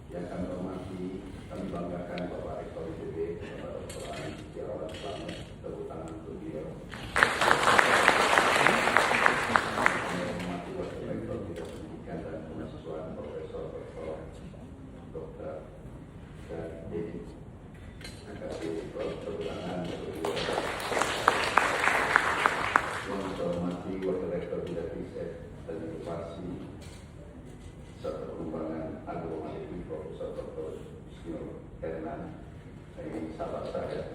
Yang kami hormati, kami banggakan Bapak Rektor IPB, Bapak Dr. Ari Setiawan Slamet, tepuk tangan untuk beliau. Kami hormati Wakil Rektor Bidang Pendidikan dan Kemahasiswaan Profesor Dr. Dedi. Terima kasih tepuk tangan untuk beliau. Yang saya hormati Wakil Rektor Bidang Riset dan Inovasi serta Pengembangan Agronomi Profesor Dr. Yusnil Hernan. Ini sahabat saya.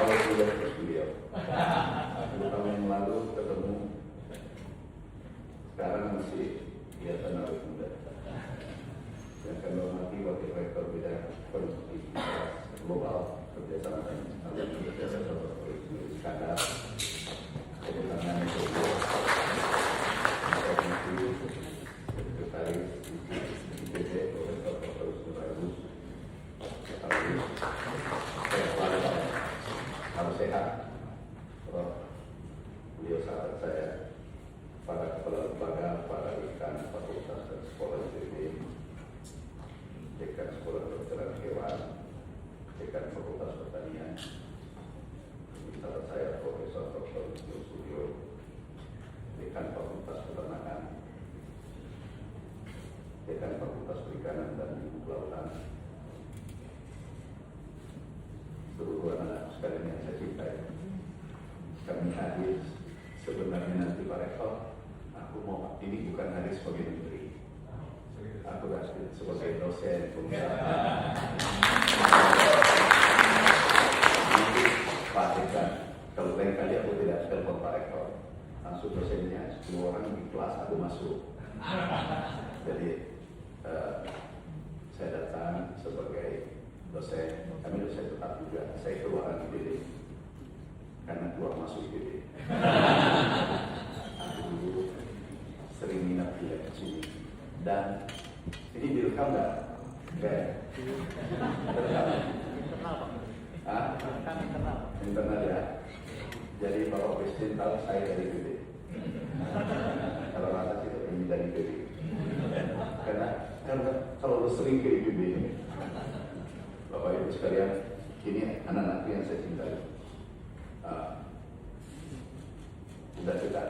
Awal sudah terus beliau. 10 tahun yang lalu ketemu, sekarang masih kelihatan awet muda. Yang kami hormati Wakil Rektor Bidang Konektivitas Global kerjasama dengan Profesor Dr. Yusnil Iskandar. Kemudian Sekretaris IPB Profesor Dr. Yusnil harus sehat. Beliau sahabat saya, para kepala lembaga, para dekan fakultas dan sekolah IPB, dekan sekolah kedokteran hewan, dekan fakultas pertanian, sahabat saya Profesor Dr. Yusnil Studio, dekan fakultas peternakan, dekan fakultas perikanan dan ilmu kelautan, seluruh anak sekalian yang saya cintai. Kami hadir sebenarnya nanti Pak Rektor, aku mau ini bukan hadir sebagai menteri, aku hadir sebagai dosen pengusaha. Nanti Pak Dekan, kalau lain kali aku tidak telepon Pak Rektor, langsung dosennya 10 orang di kelas aku masuk. Jadi saya datang sebagai dosen, kami dosen tetap juga, saya keluaran IPB karena keluar masuk IPB. Aku dulu sering minat dia ke sini, dan ini direkam nggak? Nggak. Internal. Internal ya. Jadi Bapak Presiden tahu saya dari IPB. Kalau rasa kita ini dari IPB. Karena kalau sering ke IPB, Bapak Ibu sekalian, ini anak-anakku yang saya cintai. Sudah kita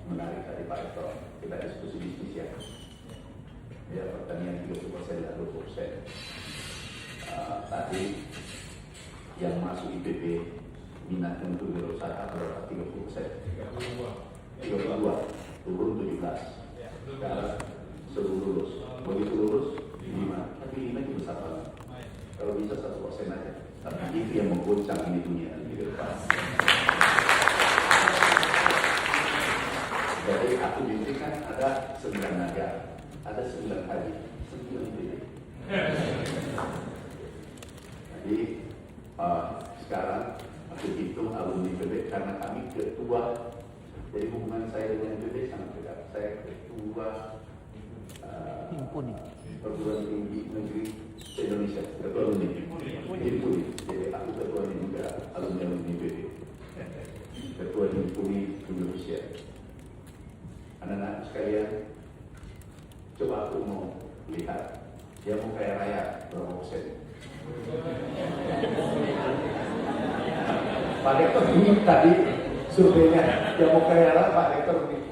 menarik tadi Pak Rektor, kita diskusi ya. Ya, pertanian 30% dan 20%. Tadi yang masuk IPB minat untuk berusaha berapa? 30%. 32, turun 17. Sekarang sebelum lulus, begitu lulus 5, tapi 5 itu besar banget. Kalau bisa 1% aja, tapi itu yang mengguncang ini dunia di depan. Jadi aku mimpikan ada 9 naga, ada 9 haji, 9 ini. Jadi sekarang aku hitung alumni IPB karena kami ketua. Jadi hubungan saya dengan IPB sangat dekat. Saya ketua perguruan tinggi negeri Indonesia, ketua alumni. Jadi aku ketua juga alumni IPB, ketua Himpuni Indonesia. Anak-anak sekalian, coba aku mau lihat dia mau kaya raya berapa persen. Pak Rektor ini tadi surveinya, dia mau kaya raya, Pak Rektor ini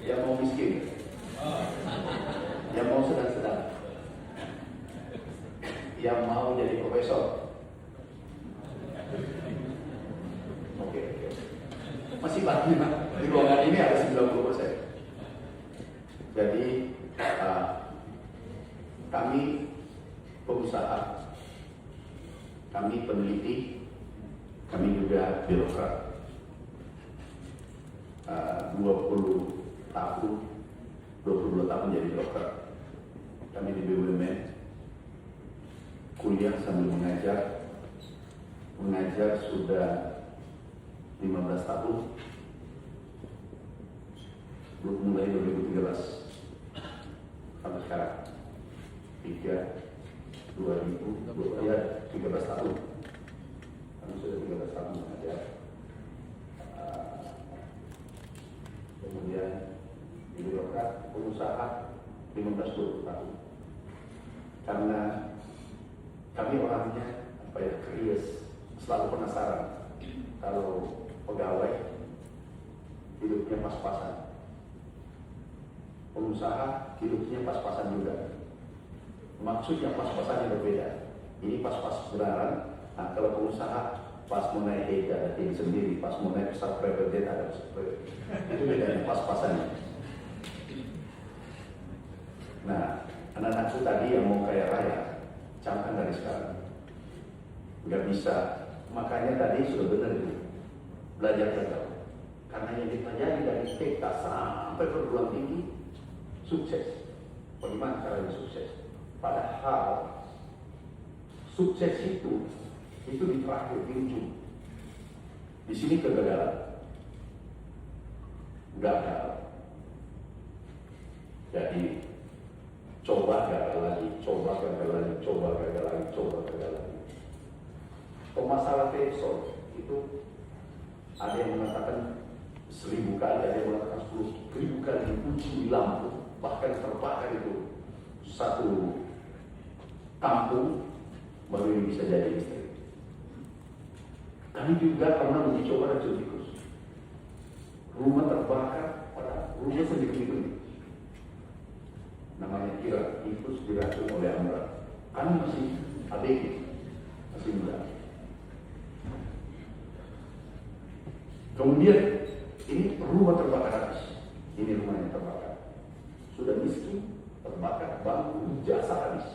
dia mau miskin, dia mau sedang-sedang, yang mau jadi profesor. Oke. Masih bagi di ruangan ini ada 90%. Jadi kami pengusaha, kami peneliti, kami juga birokrat. 22 tahun jadi birokrat. Kami di BUMN, kuliah sambil mengajar sudah 15 tahun, mulai 2013 sampai sekarang 13 tahun. Kami sudah 13 tahun mengajar. Kemudian di birokrat pengusaha 15-20 tahun. Karena kami orangnya curious, selalu penasaran. Kalau pegawai hidupnya pas-pasan, pengusaha hidupnya pas-pasan juga. Maksudnya pas-pasannya berbeda. Ini pas-pas benaran. Nah, kalau pengusaha pas mau naik heja ada tim sendiri, pas mau naik pesawat private jet ada pesawat. Itu bedanya pas-pasannya. Nah, anak-anakku tadi yang mau kaya raya, camkan dari sekarang. Nggak bisa. Makanya tadi sudah benar itu. Belajar gagal. Karena yang dipelajari dari TK sampai perguruan tinggi, sukses. Bagaimana caranya sukses? Padahal sukses itu di terakhir, di ujung. Di sini kegagalan. Gagal. Jadi coba gagal lagi, coba gagal lagi, coba gagal lagi, coba gagal lagi. Pemasalah episode itu ada yang mengatakan 1000 kali, ada yang mengatakan 10.000 kali diuji di lampu, bahkan terbakar itu satu kampung baru ini bisa jadi istri. Kami juga pernah mencoba coba racun tikus. Rumah terbakar, pada rumah sendiri-sendiri. Namanya kira tikus diracun oleh Amra. Kami masih ABG, masih muda. Kemudian ini rumah terbakar habis. Ini rumah yang terbakar. Sudah miskin, terbakar, bangku, jasa habis.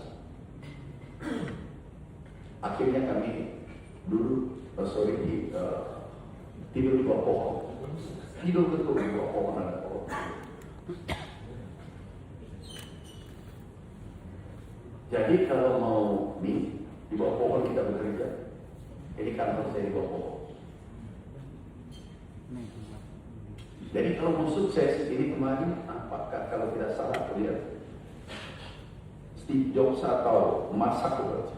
Akhirnya kami dulu tidur di bawah pohon. Tidur betul di bawah pohon, ada pohon. Jadi kalau mau di bawah pohon kita bekerja. Ini kantor saya di bawah pohon. Jadi kalau mau sukses, ini kemarin apakah kalau tidak salah lihat Steve Jobs atau Mark Zuckerberg.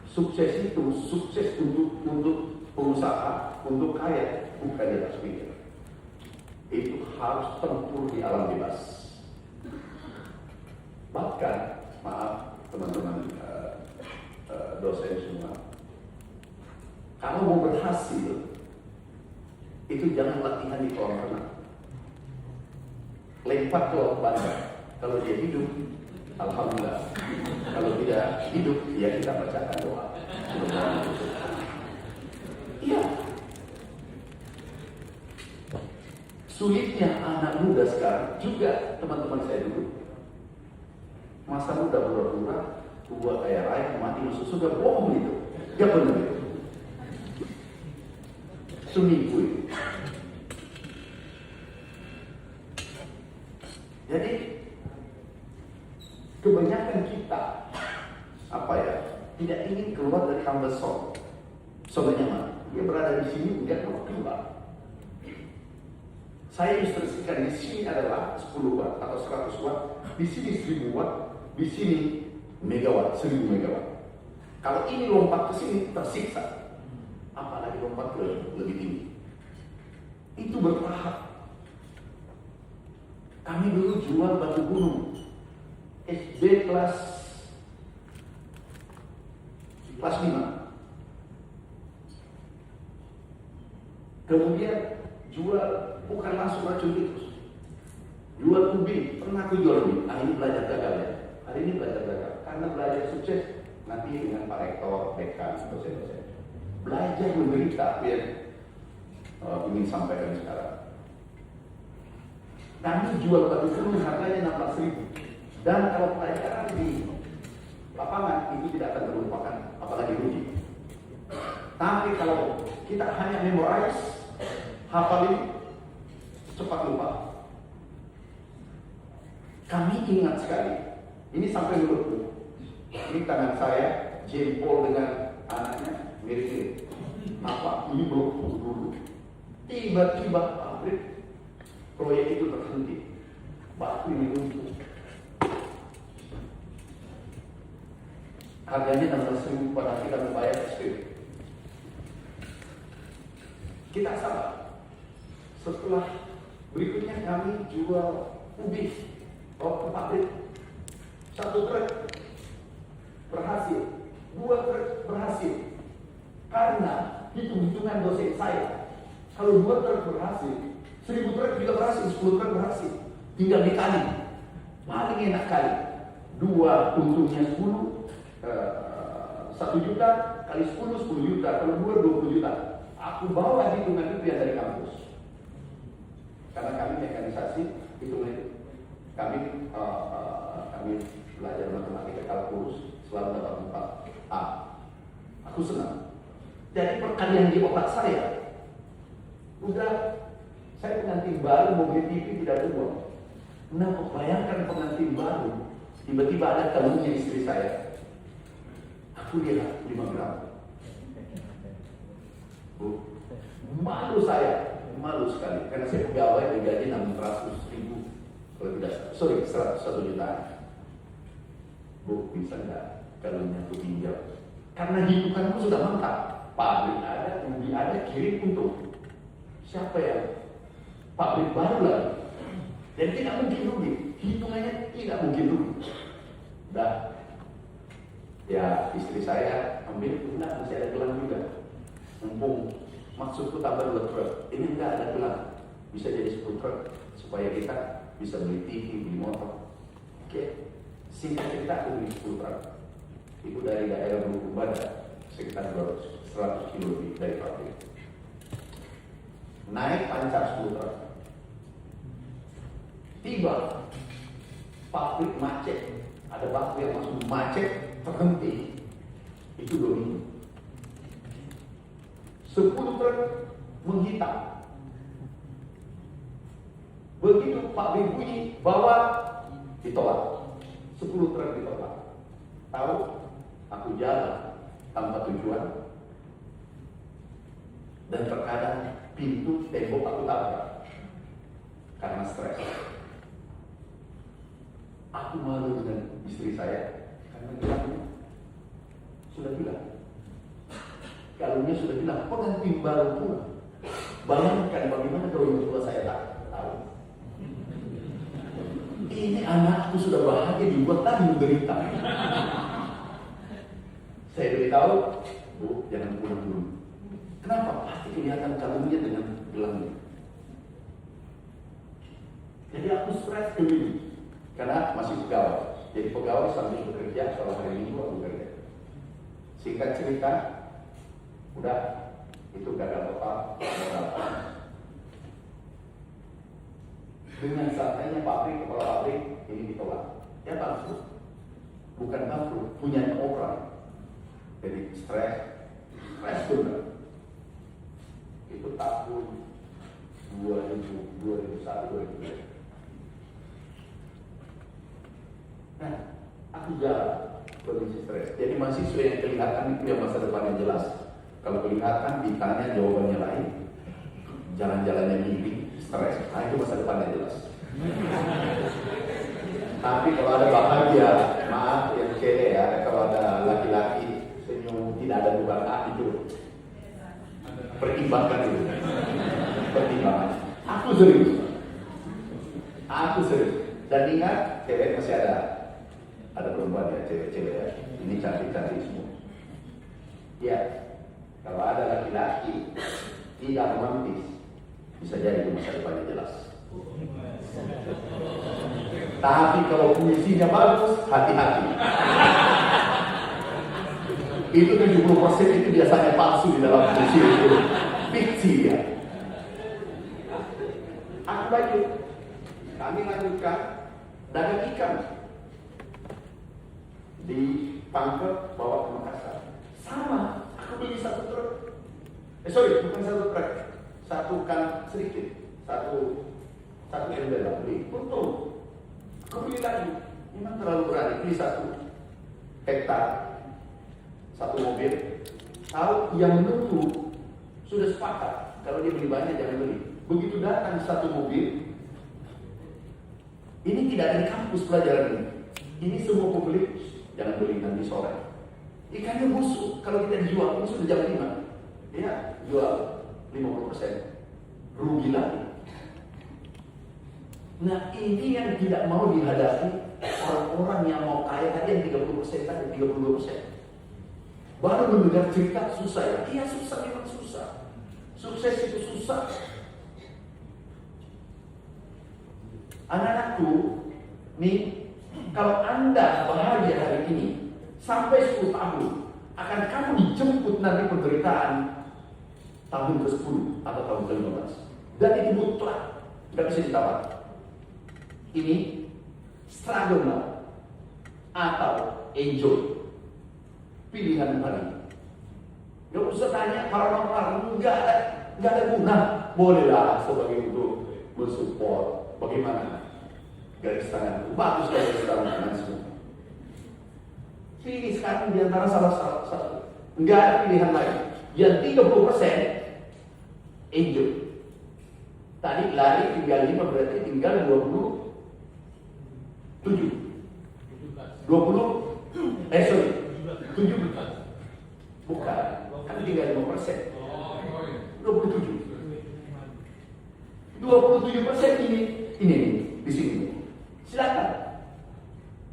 Sukses itu sukses untuk pengusaha, untuk kaya, bukan di atas pikir. Itu harus tempur di alam bebas. Bahkan, maaf teman-teman dosen semua, kalau mau berhasil, itu jangan latihan di kolam renang. Lempar ke laut bandar. Kalau dia hidup, alhamdulillah. Kalau tidak hidup, ya kita bacakan doa. Iya. Sulitnya anak muda sekarang juga teman-teman saya dulu. Masa muda pura-pura, tua kaya raya, mati masuk surga, bohong itu. Ya benar itu. Suniku itu. Jadi kebanyakan kita tidak ingin keluar dari comfort zone. Soalnya nyaman. Dia berada di sini, dia keluar. Saya instruksikan di sini adalah 10 watt atau 100 watt, di sini 1000 watt, di sini megawatt, 1000 megawatt. Kalau ini lompat ke sini tersiksa, apalagi lompat ke lebih tinggi. Itu bertahap. Kami dulu jual batu gunung, SD kelas 5. Kemudian jual bukan langsung racun tikus, jual ubi, pernah aku jual ubi. Ini belajar gagal ya. Hari ini belajar gagal karena belajar sukses nanti dengan Pak Rektor, dekan, dosen-dosen. Belajar menderita ya. Ingin sampaikan sekarang. Kami jual batu gunung harganya 16.000. Dan kalau pelajaran di lapangan itu tidak akan terlupakan, apalagi rugi. Tapi kalau kita hanya memorize, hafalin, cepat lupa. Kami ingat sekali. Ini sampai mulutku. Ini tangan saya, jempol dengan anaknya mirip-mirip. Apa? Ini belum dulu. Tiba-tiba pabrik proyek itu terhenti. Batu ini runtuh. Harganya 16.000 pada kita membayar SP. Kita sabar. Setelah berikutnya kami jual ubi ke pabrik. 1 truk berhasil, 2 truk berhasil. Karena hitung-hitungan dosen saya, kalau 2 truk berhasil, 1000 truk juga berhasil, 10 truk berhasil. Tinggal dikali. Paling enak kali. 2 untungnya 10, 1 juta kali 10, 10 juta. Kalau 2, 20 juta. Aku bawa hitungan itu yang dari kampus. Karena kami mekanisasi hitungan itu. Kami belajar matematika kalkulus selalu dapat 4A. Aku senang. Jadi perkalian di otak saya, udah saya pengantin baru mau beli TV tidak ada uang. Nah, bayangkan pengantin baru, tiba-tiba ada kalungnya istri saya. Aku lihat 5 gram. Malu saya, malu sekali. Karena saya pegawai digaji 600.000, kalau tidak, 101 juta. Bu, bisa nggak kalungnya aku pinjam? Karena hitunganku sudah mantap. Pabrik ada, ubi ada, kirim untuk siapa ya? Pabrik baru lagi. Dan tidak mungkin rugi. Hitungannya tidak mungkin rugi. Dah. Ya, istri saya ambil, enggak, masih ada gelang juga. Mumpung maksudku tambah 2 truk. Ini enggak ada gelang. Bisa jadi 10 truk. Supaya kita bisa beli TV, beli motor. Oke. Singkat cerita, aku beli 10 truk. Itu dari daerah Bulu Badak. Sekitar 100 kilo lebih dari pabrik. Naik pancar 10 truk. Tiba pabrik macet. Ada batu yang masuk macet, terhenti. Itu domino. 10 truk menghitam. Begitu pabrik bunyi, bawa ditolak. 10 truk ditolak. Tahu? Aku jalan tanpa tujuan. Dan terkadang pintu tembok aku tabrak karena stres. Aku malu dengan istri saya karena gelangnya sudah bilang, kalungnya sudah bilang, pengantin baru pula. Bayangkan bagaimana kalau yang tua saya tak tahu. Ini anakku sudah bahagia dibuat lagi menderita. Saya beritahu, Bu, jangan pulang dulu. Kenapa? Pasti kelihatan kalungnya dengan gelangnya. Jadi aku stres dulu karena masih pegawai. Jadi pegawai sambil bekerja, kalau hari Minggu aku bekerja. Singkat cerita, udah itu gagal total. Dengan santainya pabrik, kepala pabrik ini ditolak. Ya bangkrut, bukan bangkrut, punya orang. Jadi stres benar. Itu tahun 2001, 2002. Nah, aku jalan kondisi stres. Jadi mahasiswa yang kelihatan itu yang masa depannya jelas. Kalau kelihatan ditanya jawabannya lain, jalan-jalannya mimpi, stres. Nah, itu masa depannya jelas. Tapi kalau ada bahagia, maaf yang cewek ya, kalau ada laki-laki senyum, tidak ada bukan itu. Pertimbangkan dulu. Pertimbangan. Aku serius. Dan ingat, cewek masih ada perempuan ya, cewek-cewek ya. Ini cantik-cantik semua. Ya, kalau ada laki-laki tidak romantis, bisa jadi itu masa depannya jelas. Tapi kalau puisinya bagus, hati-hati. Itu 70% itu biasanya palsu di dalam puisi itu. Fiksi ya. Aku lanjut. Kami lanjutkan dagang ikan di Pangkep bawa ke Makassar. Sama, aku beli 1 truk. Bukan 1 truk. 1 kan sedikit. 1 ember lah beli. Untung. Aku beli lagi. Memang terlalu berani. Beli 1 hektar. 1 mobil. Tahu yang menentu sudah sepakat. Kalau dia beli banyak jangan beli. Begitu datang 1 mobil. Ini tidak ada di kampus pelajaran ini. Ini semua pembeli. Jangan beli nanti sore. Ikannya busuk. Kalau kita dijual, ini sudah jam 5. Ya, jual 50%. Rugi lagi. Nah, ini yang tidak mau dihadapi orang-orang yang mau kaya tadi yang 30% tadi, 32%. Baru mendengar cerita susah ya? Iya susah, memang susah. Sukses itu susah. Anak-anakku, nih, kalau Anda bahagia hari ini, sampai 10 tahun, akan kamu dijemput nanti penderitaan tahun ke-10 atau tahun ke-15. Dan itu mutlak, tidak bisa ditawar. Ini struggle now atau enjoy. Pilihan hari ini. Gak usah tanya paranormal, nggak ada guna. Bolehlah sebagai untuk mensupport. Bagaimana? Garis tangan, bagus garis tangan semua. Pilih sekarang di antara salah satu. Nggak ada pilihan lain. Yang 30% enjoy. Tadi lari tinggal 5 berarti tinggal 27. 17. Bukan, kan tinggal 5%. 27. 27% ini di sini. Silakan.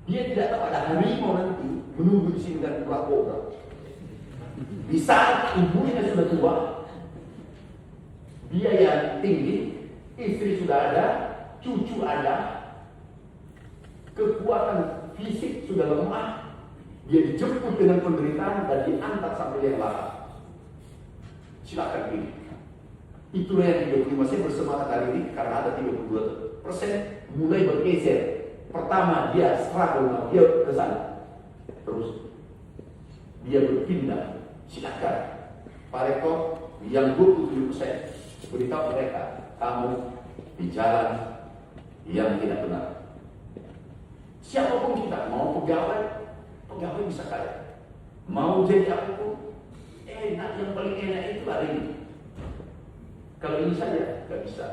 Dia tidak tahu ada harimau nanti menunggu di sini dan ular kobra. Di saat ibunya sudah tua, biaya tinggi, istri sudah ada, cucu ada, kekuatan fisik sudah lemah, dia dijemput dengan penderitaan dan diantar sampai yang larat. Silakan pilih. Itulah yang 35 saya bersemangat hari ini karena ada 32% mulai bergeser. Pertama dia struggle, dia ke sana. Terus dia berpindah. Silakan. Pareto yang 27% beritahu mereka, kamu di jalan yang tidak benar. Siapapun kita, mau pegawai bisa kaya. Mau jadi apapun, enak, yang paling enak itu hari ini. Kalau ini saja, gak bisa.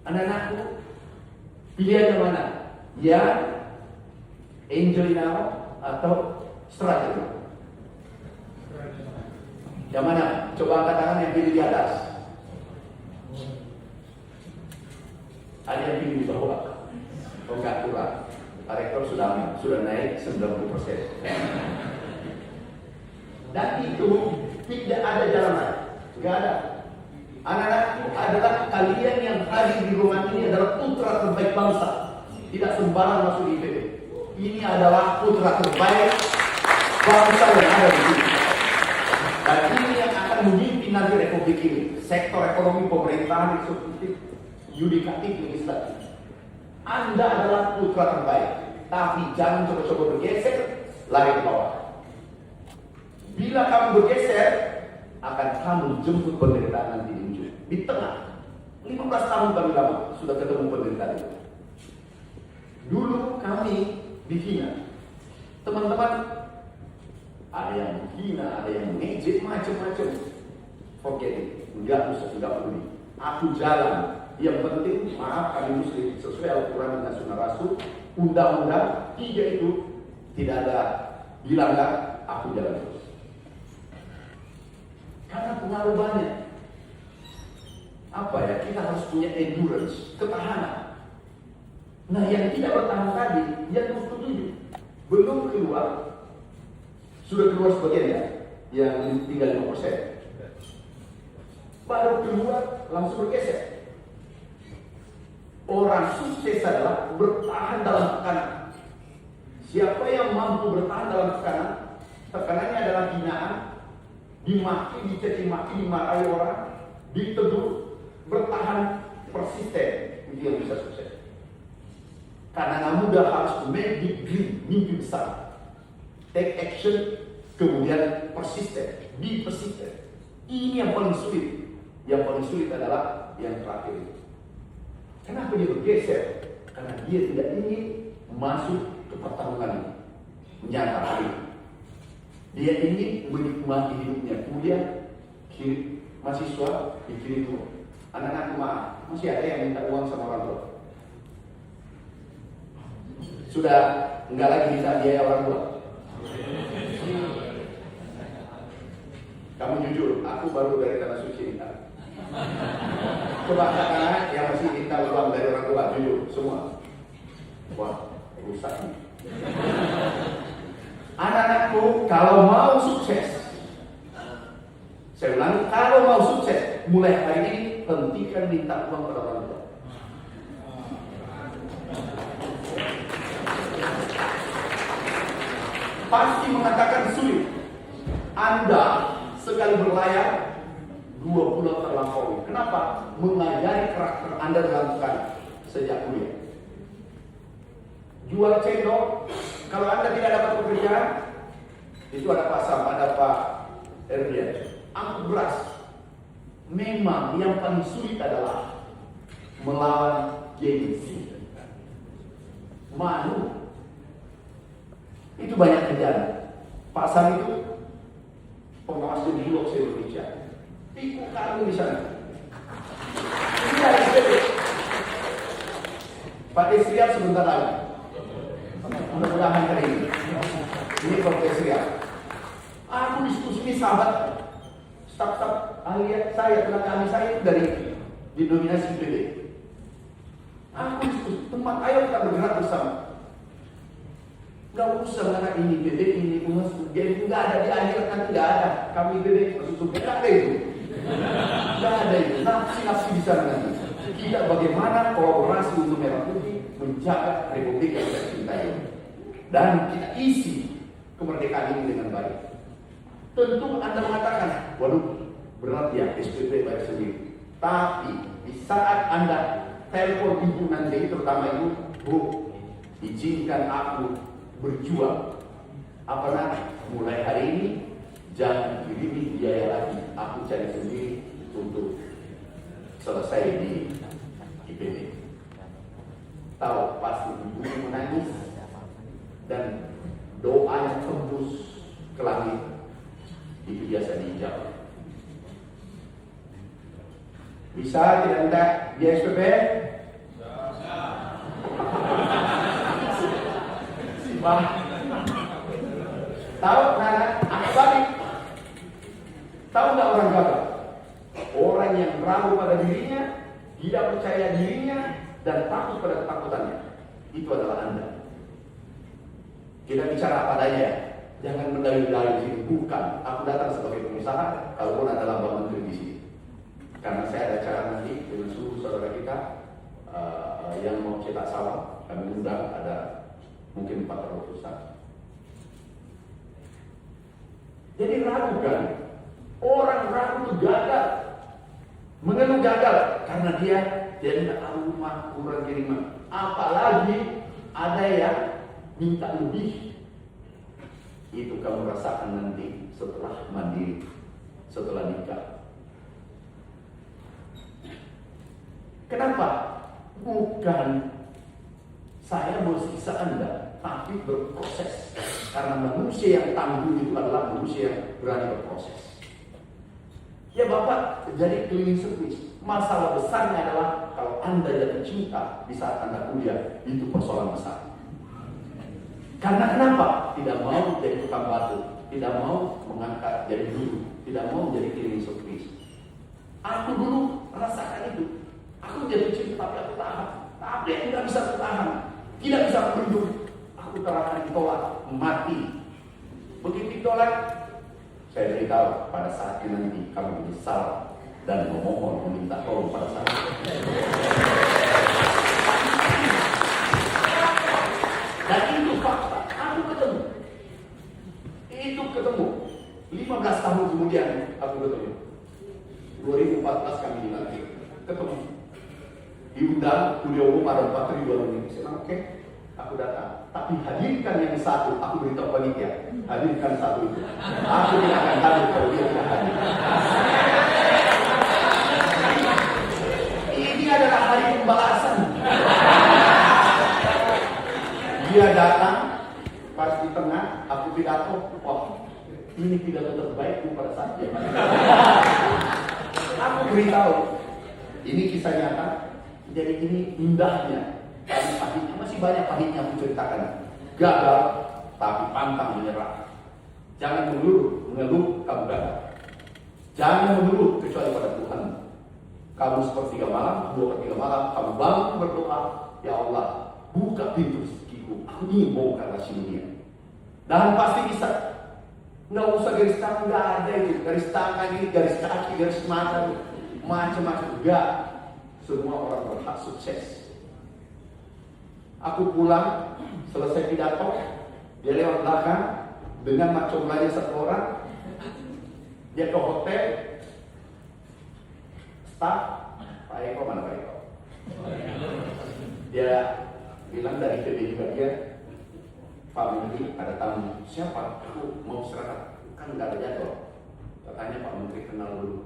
Anak-anakku, pilihannya mana? Ya, enjoy now atau struggle now? Yang mana? Coba angkat tangan yang pilih di atas. Ada yang pilih di bawah. Oh enggak, kurang. Pak Rektor sudah naik 90%. Dan itu tidak ada jalan lain. Tidak ada. Anak-anakku adalah kalian yang hadir di rumah ini adalah putra terbaik bangsa. Tidak sembarang masuk di IPB. Ini adalah putra terbaik bangsa yang ada di sini. Dan ini yang akan memimpin nanti republik ini. Sektor ekonomi, pemerintahan, eksekutif, yudikatif, legislatif. Anda adalah putra terbaik. Tapi jangan coba-coba bergeser, lari ke bawah. Bila kamu bergeser, akan kamu jemput penderitaan nanti muncul. Di tengah, 15 tahun kami lama sudah ketemu penderitaan itu. Dulu kami dihina. Teman-teman, ada yang menghina, ada yang mengejek, macam-macam. Forget it, enggak usah, enggak peduli. Aku jalan. Yang penting, maaf kami muslim, sesuai Al-Quran dan Sunnah Rasul, undang-undang 3 itu tidak ada dilanggar, aku jalan terus. Karena pengaruh banyak. Apa ya, kita harus punya endurance, ketahanan. Nah yang tidak bertahan tadi, yang 27 belum keluar, sudah keluar sebagian ya, yang tinggal 5%. Baru keluar, langsung bergeser. Orang sukses adalah bertahan dalam tekanan. Siapa yang mampu bertahan dalam tekanan, tekanannya adalah hinaan, dimaki, dicaci maki, dimarahi orang, ditegur, bertahan, persisten, itu yang bisa sukses. Karena anak muda harus make big dream, mimpi besar, take action, kemudian persisten, be persistent. Ini yang paling sulit. Yang paling sulit adalah yang terakhir itu. Kenapa dia bergeser? Karena dia tidak ingin masuk ke pertarungan ini. Menyangka hari. Dia ingin menikmati hidupnya. Kuliah, mahasiswa, dikirim dulu. Anak-anak maaf, masih ada yang minta uang sama orang tua. Sudah enggak lagi minta biaya orang tua. Kamu jujur, aku baru dari tanah suci minta. Coba anak-anak yang masih minta uang dari orang tua, jujur semua. Wah, rusak nih. Anak-anakku kalau mau sukses, saya ulangi, kalau mau sukses, mulai hari ini hentikan minta uang pada orang tua. Pasti mengatakan sulit. Anda sekali berlayar 2 bulan terlampaui. Kenapa? Mengajari karakter Anda dilakukan sejak kuliah. Jual cendol, kalau Anda tidak dapat pekerjaan, itu ada Pak Sam, ada Pak Erdian. Angkut beras. Memang yang paling sulit adalah melawan gengsi, malu. Itu banyak kerjaan. Pak Sam itu pengawas di Bulog se-Indonesia. Pikuk kamu di sana. Ini ada SPP. Pak Desrian sebentar lagi. Mudah-mudahan hari ini. Ini Pak Desrian. Aku diskusi ini sahabat, staf-staf ahli saya, tenaga ahli saya itu dari didominasi PD. Aku diskusi tempat, ayo kita bergerak bersama. Gak usah anak ini BB ini umas jadi nggak ada di akhirat, nanti nggak ada kami BB masuk nggak ada itu, nggak ada itu nafsi di sana nanti. Kita bagaimana kolaborasi untuk merah putih menjaga republik yang kita cintai dan kita isi kemerdekaan ini dengan baik. Tentu Anda mengatakan, waduh berat ya SPP bayar sendiri. Tapi di saat Anda telepon ibu nanti, terutama ibu, Bu, izinkan aku berjuang. Apa nak? Mulai hari ini jangan kirimi biaya lagi. Aku cari sendiri untuk selesai di IPB. Tahu pasti ibu menangis dan doanya tembus ke langit. Itu biasa dijawab. Bisa tidak minta biaya SPP? Tahu anak balik. Tahu nggak orang gagal? Orang yang ragu pada dirinya, tidak percaya dirinya, dan takut pada ketakutannya. Itu adalah Anda. Kita bicara apa adanya. Jangan mendalil-dalil di sini. Bukan. Aku datang sebagai pengusaha, kalaupun adalah Mbak Menteri di sini. Karena saya ada acara nanti dengan seluruh saudara kita yang mau cetak sawah. Kami undang ada mungkin 400 perusahaan. Jadi ragu kan? Orang ragu itu gagal, mengeluh gagal karena dia tidak tahu rumah kurang kiriman. Apalagi ada yang minta lebih. Itu kamu rasakan nanti setelah mandiri, setelah nikah. Kenapa? Bukan saya mau siksa Anda, tapi berproses. Karena manusia yang tangguh itu adalah manusia yang berani berproses. Ya Bapak, jadi cleaning service. Masalah besarnya adalah kalau Anda jatuh cinta di saat Anda kuliah, itu persoalan besar. Karena kenapa? Tidak mau jadi tukang batu, tidak mau mengangkat jadi guru, tidak mau jadi cleaning service. Aku dulu merasakan itu. Aku jatuh cinta tapi aku tahan. Tapi aku tidak bisa bertahan. Tidak bisa berlindung. Aku terakan ditolak, mati. Begitu ditolak, saya beritahu pada saatnya nanti kamu menyesal dan memohon meminta tolong pada saya. Dan itu fakta. Aku ketemu. Itu ketemu. 15 tahun kemudian aku ketemu. 2014 kami dilantik. Ketemu. Diundang kuliah umum ada 4.000 orang. Saya bilang, oke, aku datang. Tapi hadirkan yang satu. Aku beritahu panitia, hadirkan satu itu. Aku tidak akan hadir kalau dia tidak hadir. Ini adalah hari pembalasan. Dia datang, pas di tengah, aku pidato. Wah, ini pidato terbaikku pada saat dia. Aku beritahu, ini kisah nyata. Jadi ini indahnya, tapi pahitnya masih banyak pahitnya aku ceritakan. Gagal, tapi pantang menyerah. Jangan mengeluh kamu gagal. Jangan mengeluh kecuali pada Tuhan. Kamu sepertiga malam, 2/3 malam, kamu bangun berdoa, ya Allah, buka pintu rezekiku, aku ingin bongkar rahasia dunia. Dan pasti bisa. Nggak usah garis tangan, nggak ada itu. Garis tangan ini, garis kaki, garis mata, macam-macam. Enggak. Semua orang berhak sukses. Aku pulang, selesai pidato, dia lewat belakang dengan macam belanja satu orang. Dia ke hotel, staff, Pak Eko mana Pak Eko? Dia bilang dari PB juga dia, Pak Menteri ada tamu. Siapa? Aku mau istirahat. Kan nggak ada jadwal. Katanya Pak Menteri kenal dulu.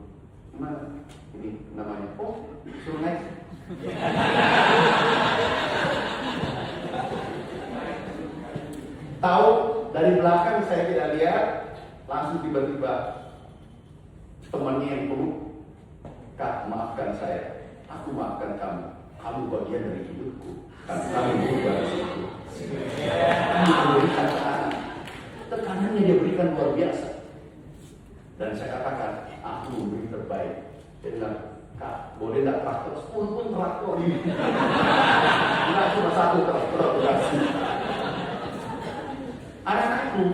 Mana? Ini namanya. Oh, suruh naik. Tahu dari belakang saya tidak lihat, langsung tiba-tiba temannya yang peluk, Kak, maafkan saya. Aku maafkan kamu. Kamu bagian dari hidupku. Karena kamu berubah itu. Dia memberikan tekanannya dia berikan luar biasa. Dan saya katakan, aku memberi terbaik. Dia bilang, Kak, boleh tidak traktor? 10 pun traktor ini. Tidak cuma 1 traktor berhasil. Anak-anakku,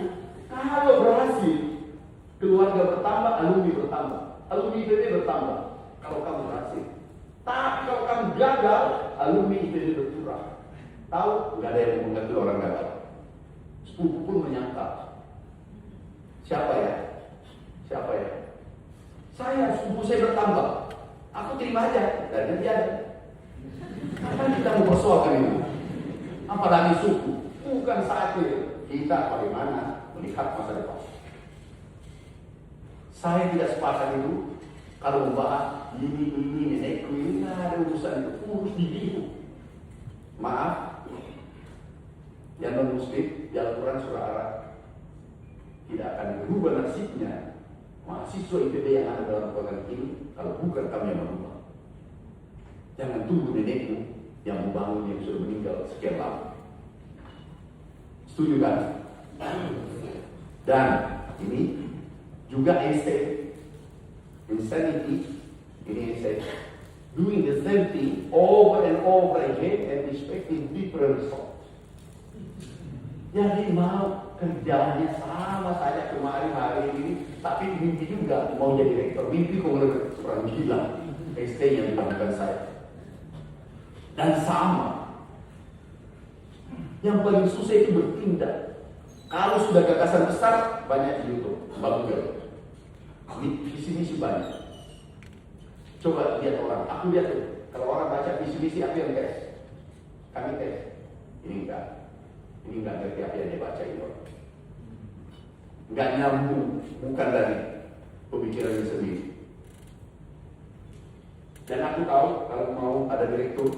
kalau berhasil, keluarga bertambah, alumni bertambah. Alumni IPB bertambah. Kalau kamu berhasil. Tapi kalau kamu gagal, alumni IPB berkurang. Tahu? Nggak ada yang mengerti orang gagal. Sepupu pun menyangka. Siapa ya? Siapa ya? Saya, sepupu saya bertambah. Aku terima aja. Dan dia ada. Kapan kita mempersoalkan ini? Apalagi suku. Bukan saatnya. Kita bagaimana melihat masa depan. Saya tidak sepakat itu. Kalau membahas ini, nenekku ini, nggak ada urusan itu. Urus dirimu. Maaf, yang non-muslim di Al-Quran surah Arab tidak akan berubah nasibnya mahasiswa IPB yang ada dalam program ini kalau bukan kami yang merubah. Jangan tunggu nenekmu yang membangun yang sudah meninggal sekian lama. Setuju kan? Dan ini juga essay insanity, ini essay doing the same thing over and over again and expecting different results. Jadi mau kerjanya sama saja kemarin hari ini, tapi mimpi juga mau jadi rektor. Mimpi kok lebih orang gila. ST yang dilakukan saya. Dan sama. Yang paling susah itu bertindak. Kalau sudah gagasan besar, banyak di YouTube, Mbak Google. Visi misi banyak. Coba lihat orang, aku lihat tuh. Kalau orang baca visi misi, aku yang tes. Kami tes. Ini enggak ngerti apa yang dia baca itu. Enggak nyambung, bukan dari pemikirannya sendiri. Dan aku tahu kalau mau ada direktur,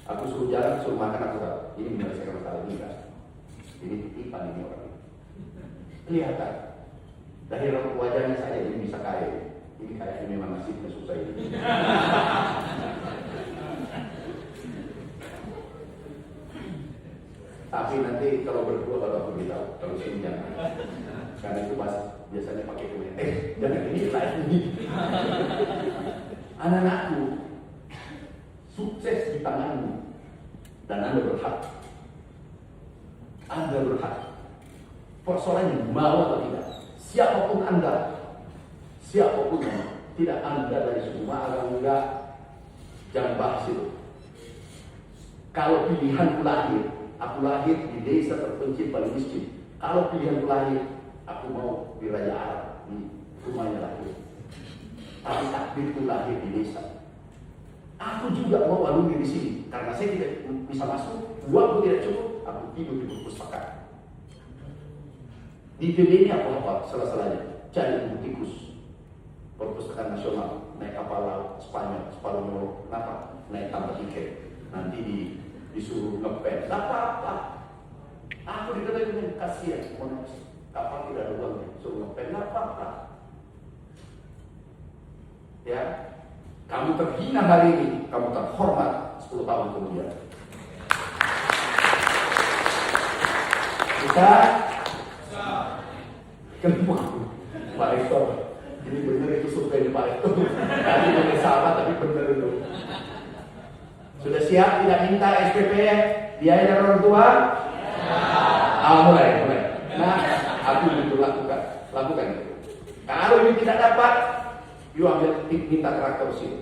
aku suruh jalan, suruh makan, aku tahu. Ini menyelesaikan masalah ini enggak. Ini titipan ini orang ini. Kelihatan. Dari wajahnya saja ini bisa kaya. Ini kayaknya memang nasibnya susah ini. Tapi nanti kalau berdua baru aku beritahu, kalau sini jangan. Karena itu biasanya pakai kemudian. Jangan ini lain ini. Anak-anakku sukses di tanganmu dan Anda berhak. Anda berhak. Persoalannya mau atau tidak. Siapapun Anda, siapapun tidak Anda dari semua agama enggak, jangan bahas itu. Kalau pilihanku lahir, aku lahir di desa terpencil paling miskin. Kalau pilihanku lahir, aku mau di Raja Arab, di rumahnya lahir. Tapi takdirku lahir di desa. Aku juga mau alumni di sini, karena saya tidak bisa masuk, uangku tidak cukup, aku tidur di perpustakaan. Di IPB ini apa salah-salahnya? Cari buku tikus. Perpustakaan Nasional, naik kapal laut Spanyol, Spanyol, kenapa? Naik tambah tiket. Nanti disuruh ngepen. Tidak apa-apa. Aku dikatakan dengan kasihan, kapal tidak ada uangnya, suruh ngepen. Tidak apa-apa. Ya, kamu terhina hari ini, kamu terhormat 10 tahun kemudian. Kita kenapa Pak Rektor? Ini benar itu survei Pak Rektor. Tadi boleh salah tapi benar dulu. Sudah siap tidak minta SPP biaya dari orang tua? Mulai. Nah, aku itu lakukan itu. Kalau ini tidak dapat, you ambil minta traktor sih.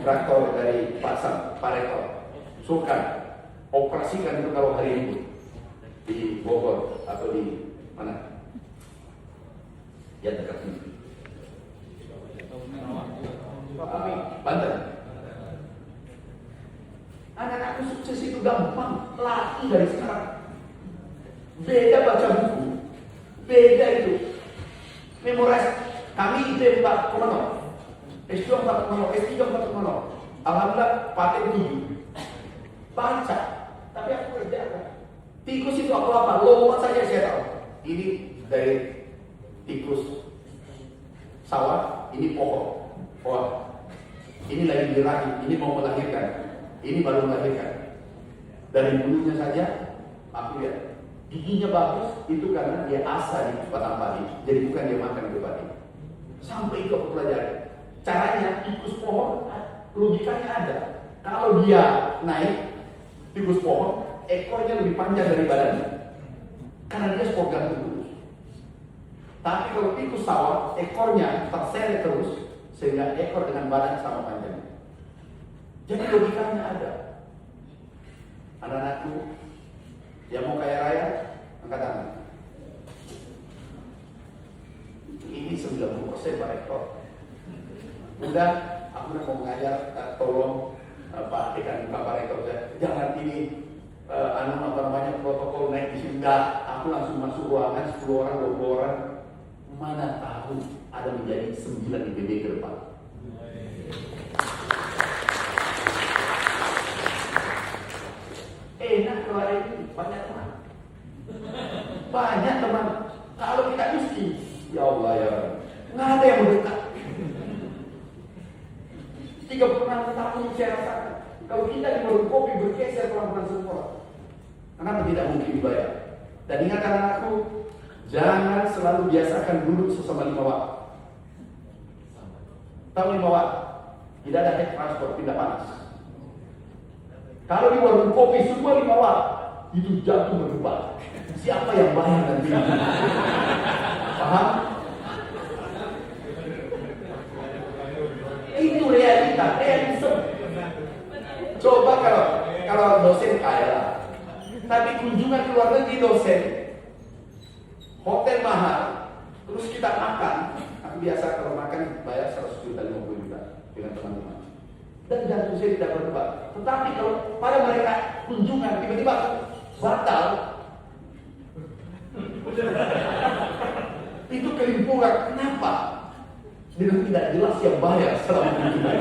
Traktor dari Pak Rektor. Sukan operasikan itu kalau hari ini di Bogor atau di mana? Ya dekat ini. Banten. Anak-anak sukses itu gampang, latih dari sekarang. Beda baca buku, beda itu. Memorize. Kami itu 4,0, S2 4,0, S3 4,0. Alhamdulillah paten 7. Baca, tapi aku kerjakan. Tikus itu aku apa? Lompat saja saya tahu. Ini dari tikus sawah, ini pohon. Ini lagi dirahi, ini mau melahirkan. Ini baru melahirkan. Dari bulunya saja, aku lihat. Giginya bagus, itu karena dia asa di batang padi. Jadi bukan dia makan ke padi. Sampai itu aku pelajari. Caranya, tikus pohon, logikanya ada. Kalau dia naik, tikus pohon, ekornya lebih panjang dari badannya. Karena dia sport gantung terus. Tapi kalau tikus sawah, ekornya terseret terus, sehingga ekor dengan badan sama panjangnya. Jadi logikanya ada. Anak-anakku yang mau kaya raya, angkat tangan. Ini 90% Pak Rektor. Udah, aku mau mengajar, tolong Pak Dekan, Pak Rektor, jangan ini protokol naik di sini. Enggak, aku langsung masuk ruangan 10 orang, 20 orang. Mana tahu ada menjadi 9 IPB ke depan. Enak kalau ada ini, banyak teman. Banyak teman. Kalau kita miskin, ya Allah ya, nggak ada yang mendekat. 36 tahun saya rasakan. Kalau kita di warung kopi bergeser pelan-pelan semua, kenapa tidak mungkin dibayar? Dan ingat anak-anakku, jangan selalu biasakan duduk sesama 5 watt. Tahu 5 watt? Tidak ada head transport, tidak panas. Kalau di warung kopi semua 5 watt, itu jatuh berdebat. Siapa yang bayar nanti? Paham? Itu realisme. Coba kalau dosen kaya lah. Tapi kunjungan ke luar negeri dosen, hotel mahal, terus kita makan. Aku biasa kalau makan bayar 100 juta, 50 juta dengan teman-teman. Dan jantung saya tidak berdebat. Tetapi kalau pada mereka kunjungan tiba-tiba batal, itu kelimpungan. Kenapa? Dengan tidak jelas yang bayar selama kunjungan.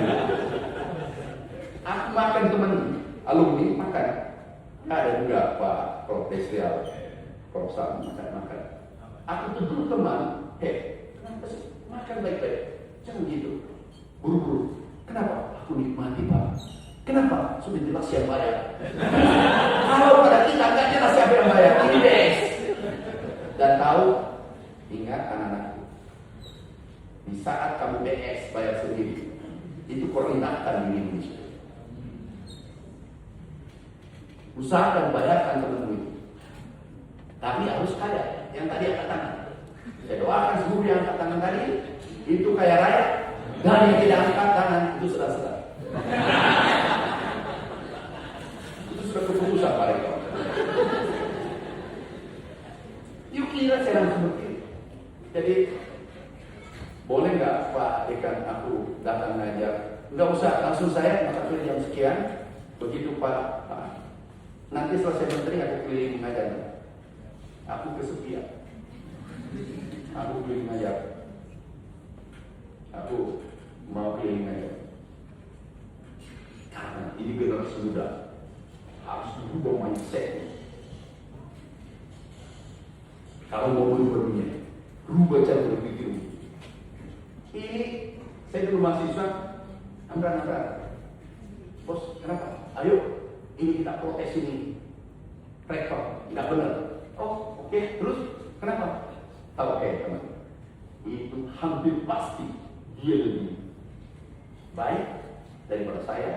Aku makan teman alumni makan. Ada juga Pak Profesor Profesor makan. Aku tegur teman, kenapa sih makan baik-baik? Jangan gitu, buru-buru. Kenapa? Aku nikmati Pak. Kenapa? Sudah jelas yang bayar. Kalau pada kita nggak jelas siapa yang bayar, ini best. Dan tahu, ingat anak-anakku, di saat kamu BS bayar sendiri, itu korinakan dirimu. Usahakan bayarkan temanmu itu. Tapi harus kaya. Yang tadi angkat tangan. Saya doakan seluruh yang angkat tangan tadi, itu kaya raya. Dan yang tidak angkat tangan, itu sedang-sedang. Itu sudah keputusan Pak Rektor. Yuk kira saya seperti ini. Jadi, boleh nggak Pak Dekan aku datang ngajar? Nggak usah, langsung saya masa jam sekian. Begitu Pak, nanti selesai menteri aku keliling mengajar. Aku kesepian. Aku keliling mengajar. Aku mau keliling mengajar. Karena ini generasi muda harus berubah mindset. Kalau mau berubah dunia, berubah cara berpikir. Ini saya dulu mahasiswa, amran. Bos, kenapa? Ayo, ini kita protes ini. Rektor, tidak benar. Oh, oke. Terus, kenapa? Tahu teman. Itu hampir pasti dia lebih baik daripada saya,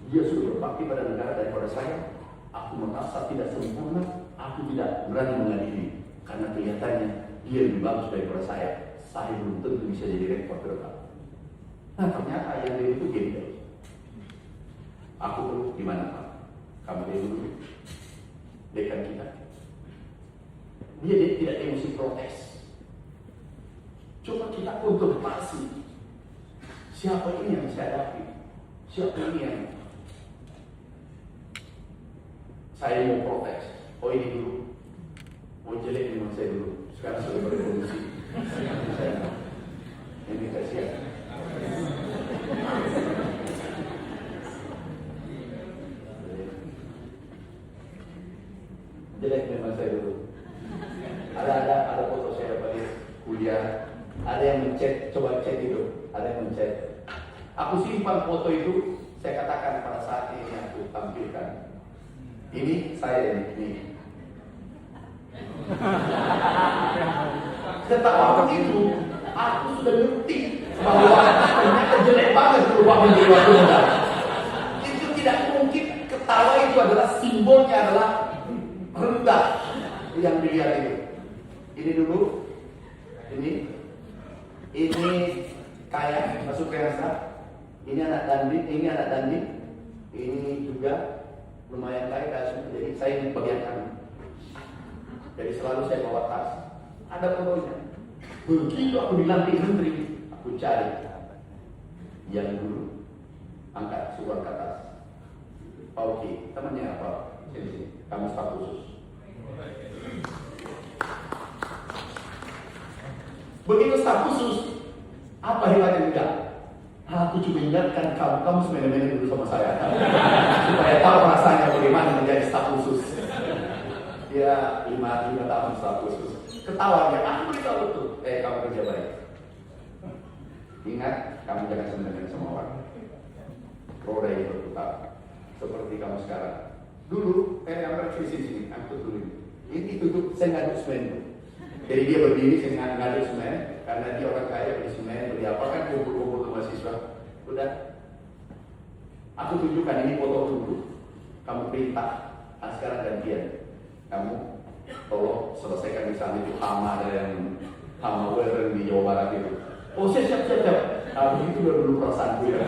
dia sudah berbakti pada negara daripada saya. Aku merasa tidak sempurna, aku tidak berani mengadili karena kelihatannya dia lebih bagus daripada saya. Saya belum tentu bisa jadi rektor ke depan. Nah ternyata yang dia itu gembel. Aku perlu gimana Pak? Kamu dari dulu dekan kita. Dia tidak emosi protes. Coba kita kontemplasi. Siapa ini yang saya hadapi? Siapa ini yang saya mau protes? Oh ini dulu. Oh jelek memang saya dulu. Sekarang sudah berevolusi. Ini kasihan. Jelek memang saya dulu. Ada foto saya pada kuliah. Ada yang mencet, coba cek itu. Ada yang mencet. Aku simpan foto itu. Saya katakan pada saat ini aku tampilkan. Ini saya ini. Ketawa itu, aku sudah ngerti bahwa ternyata jelek banget berubah menjadi waktu muda. Itu tidak mungkin. Ketawa itu adalah simbolnya adalah rendah yang dilihat itu. Ini dulu, ini kaya masuk ke Yansa. Ini anak Dandi, ini juga lumayan kaya. Jadi saya ini bagian kami. Jadi selalu saya bawa tas. Ada fotonya. Begitu aku dilantik menteri, aku cari yang dulu angkat suruh angkat tas. Pak Oki, temannya apa? Sini, kamu staf khusus. Begitu staf khusus, apa hebatnya enggak? Aku cuma ingatkan kamu semena-mena dulu sama saya, supaya tahu rasanya bagaimana menjadi staf khusus. Dia 5 tahun staf khusus. Ketawa dia, aku beritahu betul. Kamu kerja baik. Ingat, kamu jangan semena-mena sama orang. Roda itu berputar. Seperti kamu sekarang. Dulu, yang berkisi sini, angkut dulu ini. Ini tutup, saya ngaduk semen. Jadi dia berdiri, saya ngaduk semen. Karena dia orang kaya, beli semen, beli apa kan, kumpul-kumpul ke mahasiswa. Udah. Aku tunjukkan ini foto dulu. Kamu perintah. Nah sekarang gantian. Kamu tolong selesaikan misalnya itu hama ada yang hama weren di Jawa Barat itu. Oh siap. Nah begitu udah dulu perasaanku ya.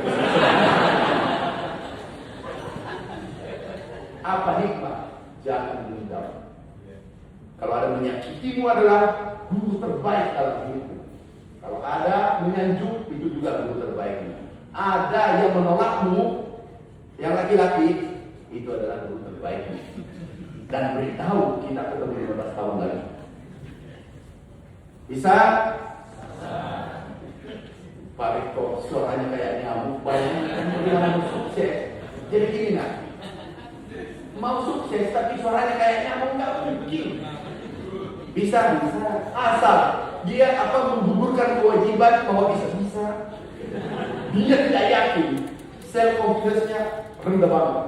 Apa hikmah? Jangan dendam. Kalau ada menyakitimu adalah guru terbaik dalam hidupmu. Kalau ada menyanjung, itu juga guru terbaikmu. Ada yang menolakmu, yang laki-laki, itu adalah guru terbaikmu. Dan beritahu kita ketemu 15 tahun lagi. Bisa? Pak Riko, suaranya kayak nyamuk, bayangkan bagaimana mau sukses. Jadi gini nak, mau sukses tapi suaranya kayak nyamuk nggak mungkin. Bisa. Asal dia menggugurkan kewajiban bahwa bisa. Dia tidak yakin, self confidence-nya rendah banget.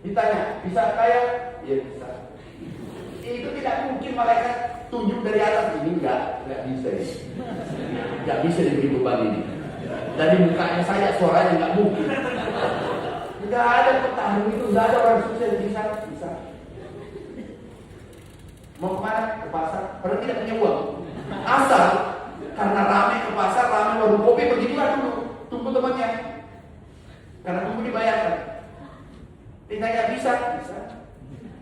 Ditanya, bisa kaya? Ya bisa. Itu tidak mungkin malaikat tunjuk dari atas ini, enggak bisa ini. Enggak bisa diberi beban ini. Dari mukanya saya suaranya enggak mungkin. Enggak ada petahana itu, enggak ada orang sukses bisa. Mau kemana? Ke pasar. Padahal tidak punya uang. Asal karena ramai ke pasar, ramai warung kopi, begitulah dulu. Tunggu temannya. Karena tunggu dibayarkan. Ditanya bisa.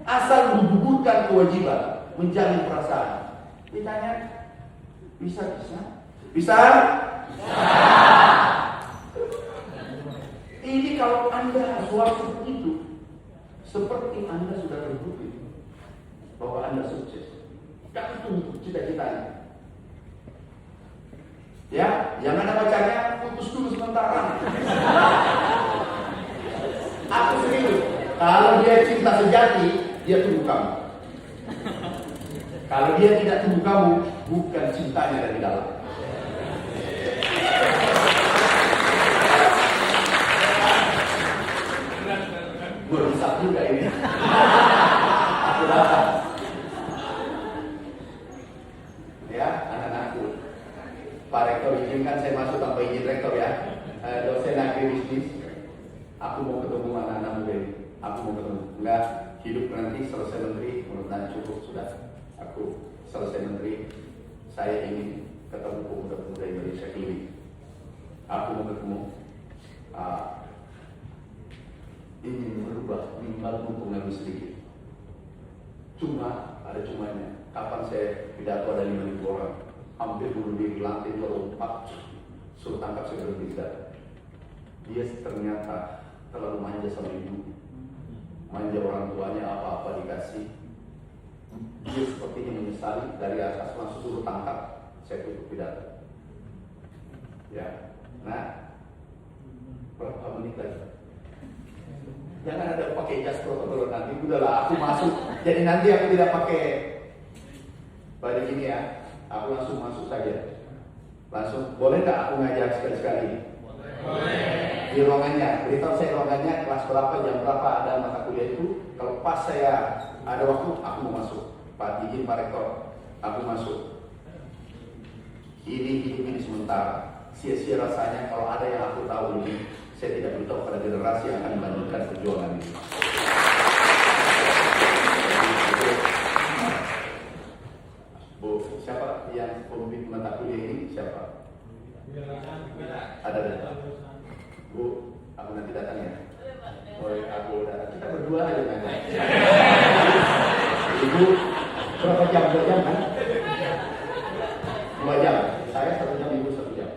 Asal menggugurkan kewajiban, menjalin perasaan. Ditanya bisa. Ini kalau Anda suatu itu, seperti Anda sudah terbukti bahwa Anda sukses. Jangan tunggu cita-citanya. Ya, yang Anda bacanya putus dulu sementara. Aku serius. Kalau dia cinta sejati, dia tunggu kamu. Kalau dia tidak tunggu kamu, bukan cintanya dari dalam. Merusak juga ini. Aku datang. Ya, anak-anakku. Pak Rektor izinkan saya masuk tanpa izin Rektor ya. Dosen Enggak, hidup nanti selesai menteri, menurut Anda cukup sudah. Aku selesai menteri, saya ingin ketemu pemuda-pemuda Indonesia ini. Aku mau ketemu, ingin merubah minimal pengaruh sedikit. Cuma, ada cumanya. Kapan saya pidato ada 5.000 orang, hampir bunuh diri, lantai 24, suruh tangkap saya berbicara. Dia ternyata terlalu manja sama ibu, manja orang tuanya, apa-apa dikasih. Dia sepertinya menyesali, dari atas langsung suruh tangkap, saya tutup pidato. Ya, nah, berapa menit lagi? Jangan ada pakai jas protokol nanti, udahlah aku masuk. Jadi nanti aku tidak pakai baju ini ya, aku langsung masuk saja. Langsung, boleh tak aku ngajar sekali-sekali? Boleh. Di ruangannya, beritahu saya ruangannya kelas berapa, jam berapa ada mata kuliah itu. Kalau pas saya ada waktu, aku mau masuk. Pak izin Pak Rektor, aku masuk. Ini sementara. Sia-sia rasanya kalau ada yang aku tahu ini, saya tidak beritahu pada generasi yang akan melanjutkan perjuangan ini. Bu, siapa yang pemimpin mata kuliah ini? Siapa? Ada. Bu, aku nanti datang ya. Aku datang. Kita berdua aja kan. Ibu, berapa jam? 2 jam kan? 2 jam. Saya 1 jam, ibu 1 jam.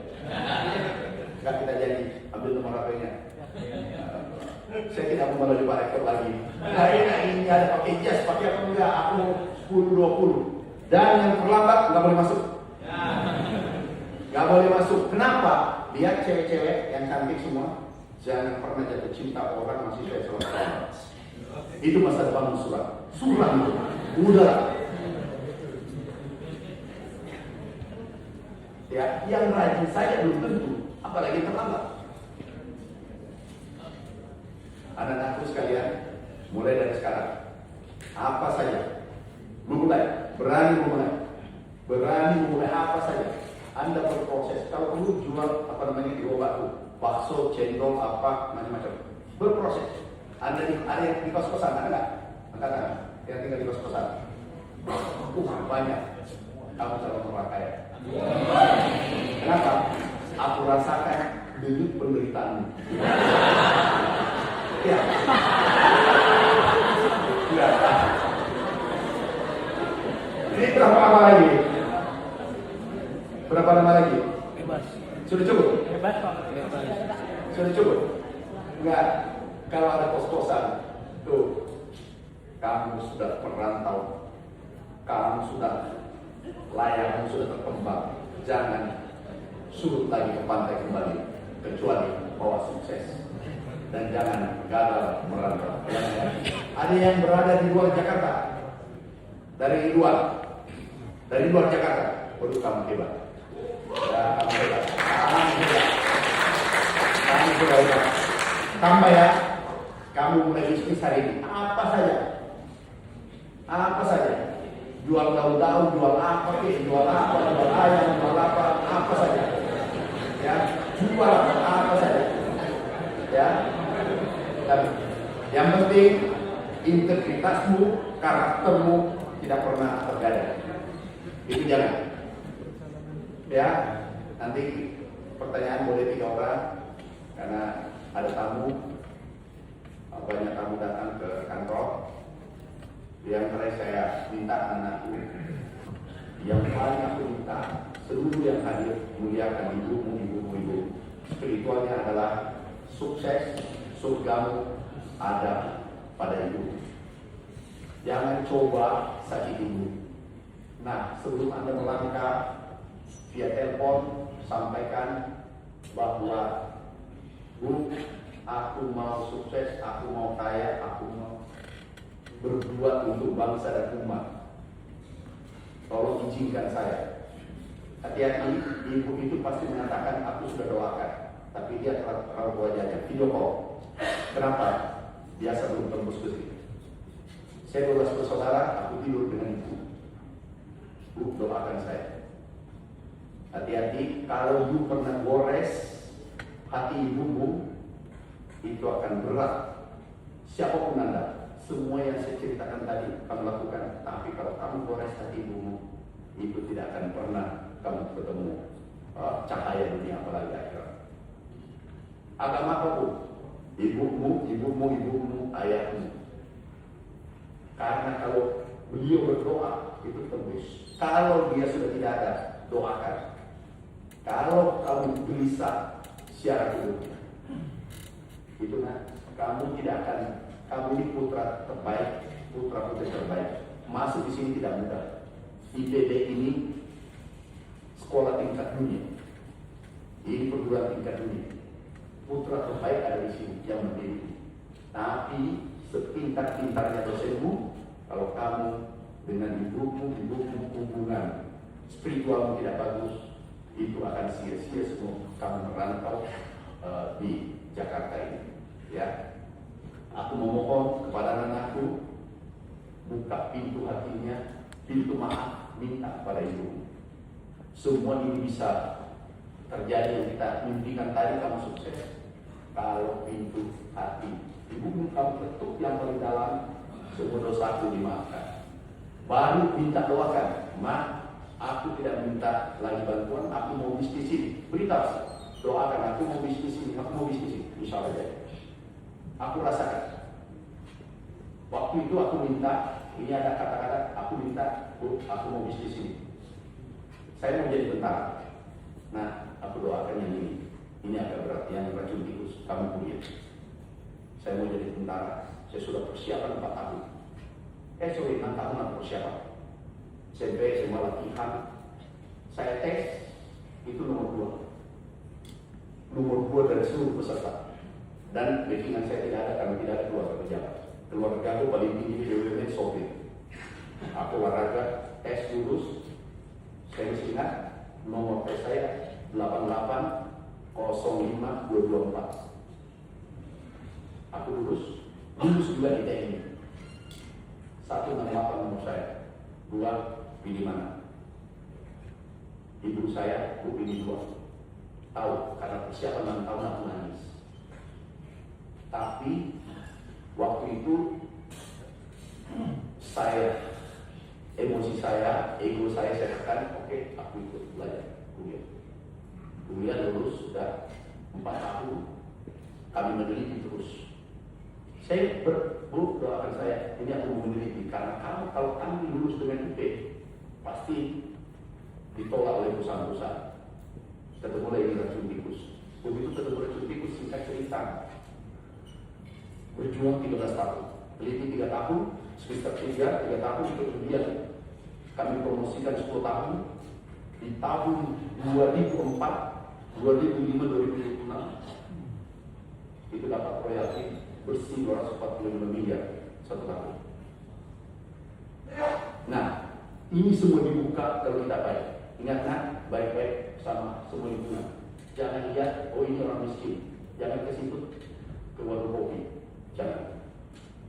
Enggak, kita jadi ambil nomor HP-nya. Saya tidak mau melalui Pak Rektor lagi. Nah ini ada pakai jas, pakai apa enggak? Aku 10-20. Dan yang terlambat nggak boleh masuk. Nggak boleh masuk. Kenapa? Lihat cewek-cewek yang cantik semua. Jangan pernah jatuh cinta orang masih saya selesai. Itu masa depan surat. Surat itu. Udah. Ya, yang rajin saja belum tentu, apalagi terlambat. Anak-anakku sekalian, mulai dari sekarang, apa saja, berani memulai apa saja. Anda berproses. Kalau perlu jual di obatku, bakso, cendol, apa macam-macam. Berproses. Ada yang di kos-kosan, ada nggak? Angkatan yang tinggal di kos-kosan. Banyak. Kamu calon orang kaya. Kenapa? Aku rasakan duduk penderitaanmu. Ya. Ini berapa lama lagi? Berapa lama lagi? Bebas. Sudah cukup? Bebas Pak. Bebas. Sudah cukup? Enggak. Kalau ada kos-kosan, tuh, kamu sudah merantau, kamu sudah layak, sudah terkembang. Jangan surut lagi ke pantai kembali, kecuali bawa sukses. Dan jangan gagal merantau. Ada yang berada di luar Jakarta, dari luar Jakarta, perlu kamu hebat. Ya, kamu hebat. Kamu sudah hebat. Tambah ya, kamu mulai bisnis hari ini. Apa saja. Jual daun-daun, jual apa, jual ayam, jual apa saja. Ya, jual apa saja. Ya. Dan yang penting integritasmu, karaktermu tidak pernah tergadai. Itu jangan. Ya, nanti pertanyaan boleh 3 orang karena ada tamu. Banyak tamu datang ke kantor. Yang saya minta anakku, yang paling aku minta seluruh yang hadir muliakan ibu. Spiritualnya adalah sukses, surgamu ada pada ibu. Jangan coba sakit ibu. Nah, sebelum Anda melangkah via telepon, sampaikan bahwa Bu, aku mau sukses, aku mau kaya, aku mau berbuat untuk bangsa dan umat. Tolong izinkan saya. Hati-hati, ibu itu pasti mengatakan aku sudah doakan, tapi dia terlalu wajahnya video call. Kenapa? Biasa belum tembus ke sini. Saya 12 bersaudara, aku tidur dengan ibu. Bu, doakan saya. Hati-hati, kalau ibu pernah gores hati ibu, itu akan berat. Siapapun Anda, semua yang saya ceritakan tadi kamu lakukan, tapi kalau kamu gores hati ibumu, itu tidak akan pernah kamu ketemu cahaya dunia apalagi akhirat. Agama apapun, ibumu, ayahmu. Karena kalau beliau berdoa itu tembus. Kalau dia sudah tidak ada, doakan. Kalau kamu gelisah secara hidupnya, itu kamu tidak akan. Kamu ini putra terbaik, putra putri terbaik. Masuk di sini tidak mudah. IPB ini sekolah tingkat dunia. Ini perguruan tingkat dunia. Putra terbaik ada di sini yang mendidik. Tapi sepintar-pintarnya dosenmu, kalau kamu dengan ibumu hubungan spiritualmu tidak bagus, itu akan sia-sia semua kamu merantau di Jakarta ini. Ya. Aku memohon kepada anakku, buka pintu hatinya, pintu maaf, minta pada ibu. Semua ini bisa terjadi yang kita mimpikan tadi, kamu sukses. Kalau pintu hati ibu kamu ketuk yang paling dalam, semua dosaku dimaafkan. Baru minta doakan, Ma, aku tidak minta lagi bantuan, aku mau bisnis ini. Beritahu, doakan, aku mau bisnis ini, insya Allah jadi. Aku rasakan. Waktu itu aku minta, ini ada kata-kata, aku minta, aku mau bisnis ini. Saya mau jadi tentara. Nah, aku doakan yang ini. Ini agak berat, yang racun tikus, kamu punya. Saya mau jadi tentara. Saya sudah persiapan 4 tahun. 6 tahun aku persiapan. SMP, SMA latihan. Saya tes, itu nomor 2. Nomor 2 dari seluruh peserta. Dan backingan saya tidak ada karena tidak ada keluarga pejabat. Keluarga aku paling tinggi di BUMN sopir. Aku olahraga, tes lulus. Saya masih ingat nomor tes saya 8805224. Aku lulus juga di TNI. 168 nomor saya. 2 pilih mana? Ibu saya, aku pilih 2. Tahu karena persiapan 6 tahun aku nangis. Tapi waktu itu saya, emosi saya, ego saya tekan, oke, aku ikut belajar kuliah lulus sudah 4 tahun, kami meneliti terus. Saya doakan saya, ini aku mau meneliti karena kalau kami lulus dengan IP pasti ditolak oleh perusahaan-perusahaan. Ketemu lagi racun tikus. Begitu ketemu racun tikus, singkat cerita, berjuang 13 tahun, teliti 3 tahun, semester 3 tahun, kemudian kami promosikan 10 tahun. Di tahun 2004, 2005, 2006 itu dapat royalti bersih 245 miliar 1 tahun. Nah, ini semua dibuka kalau kita baik. Ingatlah, baik-baik sama semua lingkungan. Jangan lihat, oh ini orang miskin. Jangan ke situ, ke warung kopi. Jangan.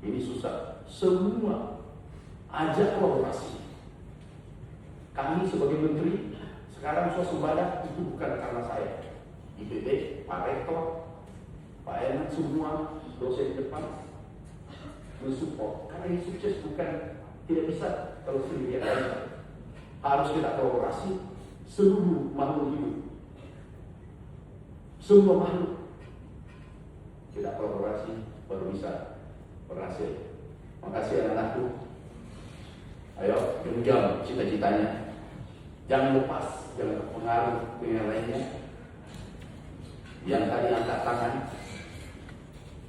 Ini susah. Semua ajak kolaborasi. Kami sebagai menteri sekarang swasembada itu bukan karena saya. IPB, Pak Rektor, Pak Enak, semua dosen depan mensupport. Karena ini sukses bukan tidak bisa kalau sendirian aja. Harus kita kolaborasi seluruh makhluk hidup. Semua makhluk kita kolaborasi baru bisa berhasil. Makasih anak-anakku. Ayo, genjam cita-citanya. Jangan lepas, jangan terpengaruh dengan lainnya. Yang tadi angkat tangan,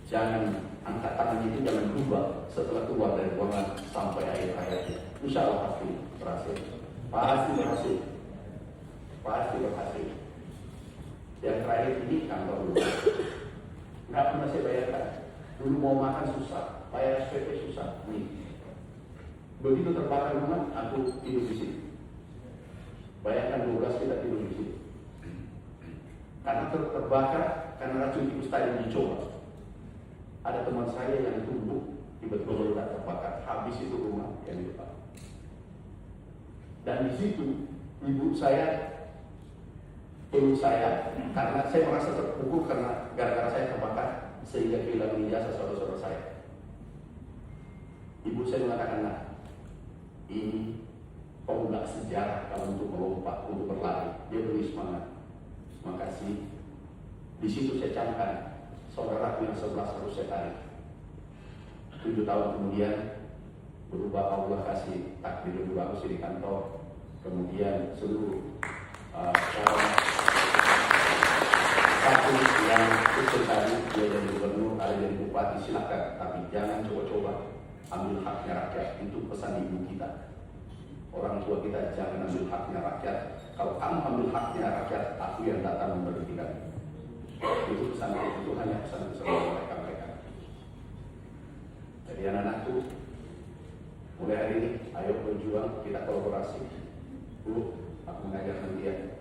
jangan angkat tangan itu jangan berubah setelah keluar dari ruangan sampai akhir hayatnya. Insya Allah pasti berhasil. Pasti berhasil. Pasti berhasil. Yang terakhir ini kantor dulu. Nggak pernah saya bayarkan. Dulu mau makan susah, bayar SPP susah. Nih. Begitu terbakar rumah, aku tidur di sini. Bayangkan 12 kita tidur di sini. Karena terbakar, karena racun tikus tadi dicoba. Ada teman saya yang tumbuh, tiba-tiba meledak terbakar. Habis itu rumah yang di depan. Dan di situ ibu saya peluk saya karena saya merasa terpukul karena gara-gara saya terbakar sehingga kehilangan ijazah saudara-saudara saya. Ibu saya mengatakan, nah, ini pemuda sejarah kalau untuk melompat, untuk berlari. Dia beri semangat. Terima kasih. Di situ saya camkan, saudaraku yang 11 harus saya tarik. 7 tahun kemudian berubah, Allah kasih takdir berubah aku di kantor. Kemudian seluruh orang satu yang usul tadi dia jadi gubernur, ada jadi bupati, silakan, tapi jangan coba-coba ambil haknya rakyat. Itu pesan ibu kita. Orang tua kita, jangan ambil haknya rakyat. Kalau kamu ambil haknya rakyat, aku yang datang memberhentikan. Itu pesan itu hanya pesan mereka. Jadi anak-anakku, mulai hari ini, ayo berjuang, kita kolaborasi. Bu, aku mengajarkan dia.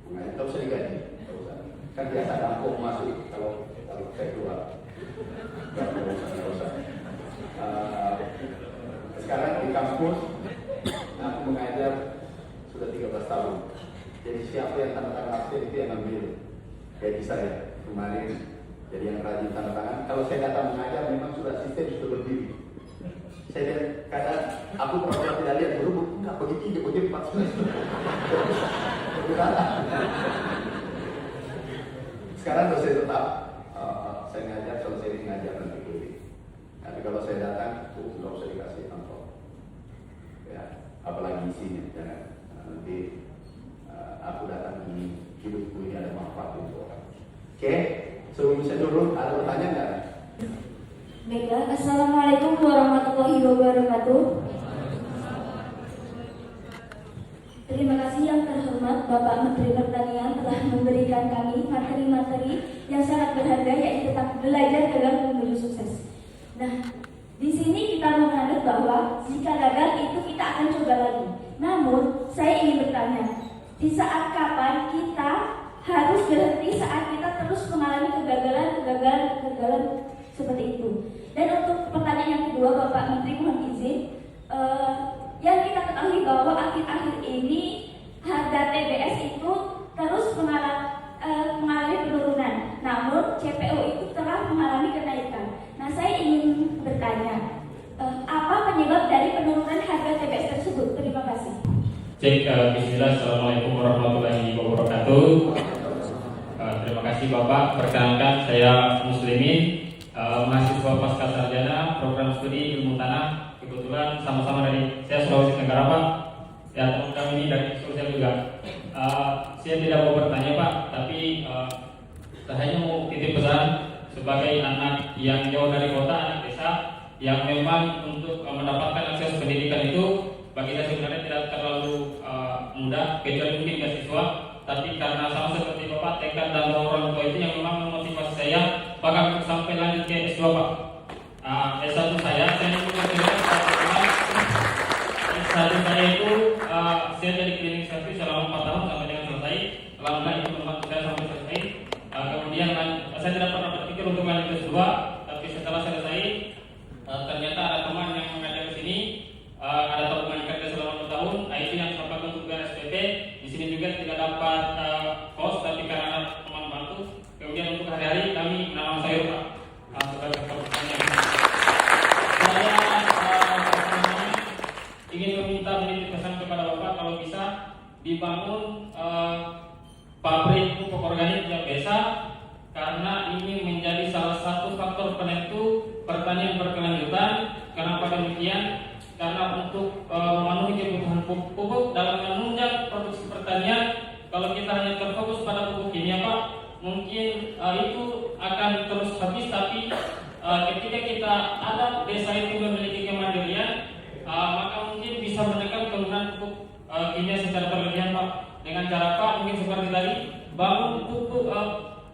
Mengajar, tak usah digaji, tak usah. Kan biasa ada aku masuk kalau saya keluar. Gak usah. Sekarang di kampus, aku mengajar sudah 13 tahun. Jadi siapa yang tanda tangan absen itu yang ambil gaji saya kemarin. Jadi yang rajin tanda tangan. Kalau saya datang mengajar memang sudah sistem sudah berdiri. Saya lihat kadang aku pernah tidak lihat dulu, enggak begitu, begitu 14. Sekarang dosen tetap saya ngajar, selesai ngajar nanti dulu. Tapi kalau saya datang, nggak usah dikasih amplop. Ya, apalagi isinya, jangan. Nanti aku datang ini, hidupku ini ada manfaat untuk orang. Oke, sebelum saya dulu, ada pertanyaan nggak? Baiklah, Assalamualaikum warahmatullahi wabarakatuh. Terima kasih yang terhormat Bapak Menteri Pertanian telah memberikan kami materi-materi yang sangat berharga, yaitu tentang belajar gagal menuju sukses. Nah, di sini kita menganut bahwa jika gagal itu kita akan coba lagi. Namun, saya ingin bertanya, di saat kapan kita harus berhenti saat kita terus mengalami kegagalan seperti itu? Dan untuk pertanyaan yang kedua, Bapak Menteri mohon izin, yang kita ketahui bahwa akhir-akhir ini harga TBS itu terus mengalami penurunan, namun CPO itu telah mengalami kenaikan. Nah, saya ingin bertanya, apa penyebab dari penurunan harga TBS tersebut? Terima kasih. Bismillah, Assalamualaikum warahmatullahi wabarakatuh. Terima kasih Bapak. Perkenalkan, saya Muslimin, mahasiswa pasca sarjana program studi ilmu tanah. Kebetulan sama-sama dari saya Sulawesi Tenggara Pak. Ya, teman kami ini dari sosial juga. Saya tidak mau bertanya Pak, tapi saya hanya mau titip pesan sebagai anak yang jauh dari kota, anak desa, yang memang untuk mendapatkan akses pendidikan itu bagi saya sebenarnya tidak terlalu mudah, kecuali mungkin beasiswa. Tapi karena sama seperti Bapak, tekad dan orang tua itu yang memang memotivasi saya bahkan sampai lanjut ke S2 Pak. S1 saya S1 saya itu saya jadi cleaning service selama 4 tahun sampai dengan selesai. Alhamdulillah itu membantu saya sampai selesai. Kemudian saya tidak pernah berpikir untuk lanjut ke S2, tapi setelah selesai ternyata ada teman yang mengajar di sini, ada tabungan kerja selama 2 tahun. Itu yang sampai untuk SPP. Di sini juga tidak dapat kos, tapi karena ada teman bantu. Kemudian untuk hari-hari kami menanam sayur Pak. Sebagai pertanyaan, saya ingin meminta menitip pesan kepada Bapak kalau bisa dibangun pabrik pupuk organik yang desa, karena ini menjadi salah satu faktor penentu pertanian berkelanjutan. Kenapa demikian? Karena untuk memenuhi kebutuhan pupuk dalam menunjang produksi pertanian, kalau kita hanya terfokus pada pupuk kimia Pak, mungkin itu akan terus habis. Tapi ketika kita ada desa itu memiliki kemandirian, maka mungkin bisa menekan penggunaan pupuk kimia secara berlebihan Pak. Dengan cara Pak mungkin seperti tadi, bangun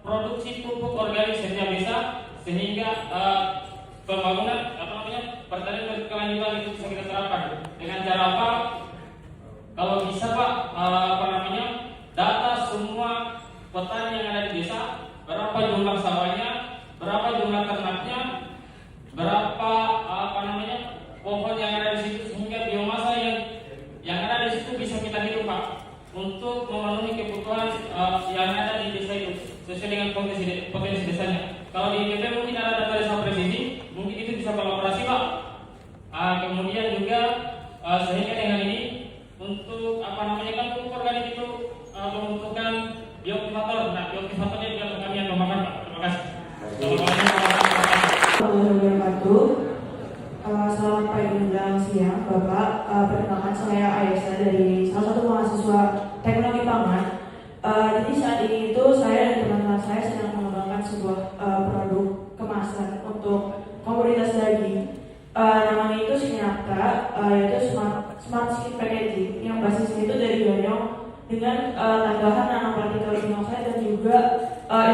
produksi pupuk organik setiap desa, sehingga pembangunan pertanian berkelanjutan itu bisa kita terapkan. Dengan cara apa? Kalau bisa Pak, data semua petani yang ada di desa, berapa jumlah sawahnya, berapa jumlah ternaknya, berapa pohon yang ada di situ, sehingga biomasa yang ada di situ bisa kita hitung Pak, untuk memenuhi kebutuhan yang ada di desa itu sesuai dengan potensi desanya. Kalau di IPB mungkin ada data desa presisi, mungkin itu bisa kolaborasi Pak. Kemudian juga sehingga dengan ini untuk pupuk organik itu membutuhkan bioaktivator. Nah, bioaktivatornya juga kami yang memakan, Pak. Terima kasih. Selamat pagi menjelang siang, Bapak. Perkenalkan saya Aisyah dari salah satu mahasiswa teknologi pangan. Jadi saat ini itu saya dan teman-teman saya sedang mengembangkan sebuah produk kemasan untuk komoditas daging. Namanya itu Sinyapta, yaitu smart skin packaging yang basisnya itu dari ganyong dengan tambahan nanopartikel dioksida dan juga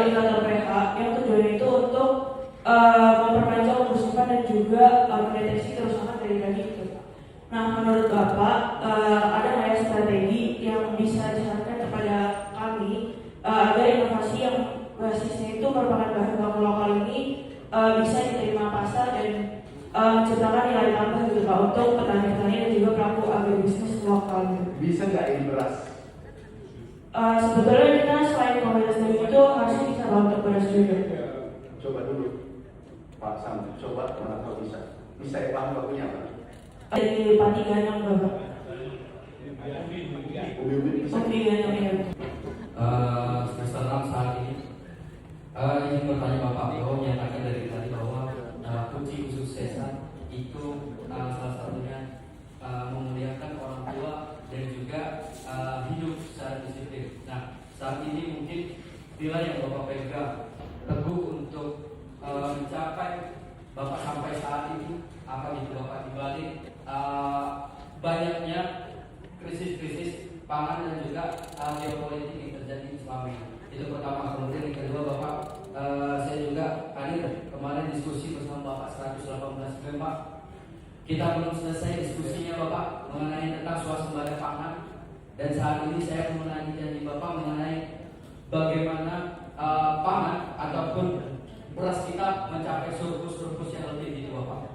indikator pH yang tujuannya itu untuk memperpanjang kerusakan dan juga mendeteksi kerusakan dari daging itu. Nah, menurut Bapak ada nggak ya strategi yang bisa disarankan kepada kami agar inovasi yang basisnya itu merupakan bahan baku lokal ini bisa diterima pasar dan menciptakan nilai tambah gitu Pak untuk petani-petani dan juga pelaku agribisnis lokal gitu. Bisa nggak ini beras? Sebetulnya kita selain komoditas daging itu harusnya bisa untuk beras juga. Coba dulu, Pak Sam, coba mana tahu bisa. Bisa ya bahan bakunya apa? Dari padi ganyong Bapak. Ubi-ubi bisa. Padi ganyong ya. Semester 6 saat ini ingin bertanya Bapak bahwa menyatakan dari tadi bahwa kunci kesuksesan itu salah satunya memuliakan orang tua dan juga hidup secara disiplin. Nah, saat ini mungkin nilai yang Bapak pegang teguh untuk mencapai Bapak sampai saat ini apa itu Bapak dibalik banyaknya krisis-krisis pangan dan juga geopolitik yang terjadi selama ini. Itu pertama. Kemudian yang kedua Bapak, saya juga hadir kemarin diskusi bersama Bapak 118 Pak. Kita belum selesai diskusinya Bapak mengenai tentang swasembada pangan, dan saat ini saya mengenai janji Bapak mengenai bagaimana pangan ataupun beras kita mencapai surplus yang lebih gitu Bapak.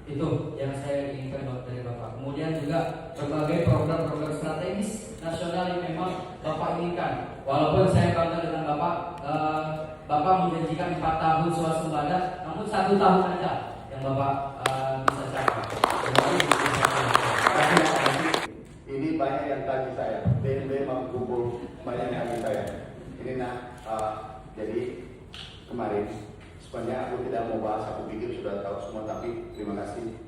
Itu yang saya inginkan dari Bapak. Kemudian juga berbagai program-program strategis nasional yang memang Bapak inginkan. Walaupun saya bangga dengan Bapak, Bapak menjanjikan 4 tahun swasembada, namun 1 tahun aja yang Bapak bisa capai. Ini banyak yang tanya saya, BNB mengumpul banyak yang tanya saya. Ini jadi kemarin sebenarnya aku tidak mau bahas, aku pikir sudah tahu semua, tapi terima kasih.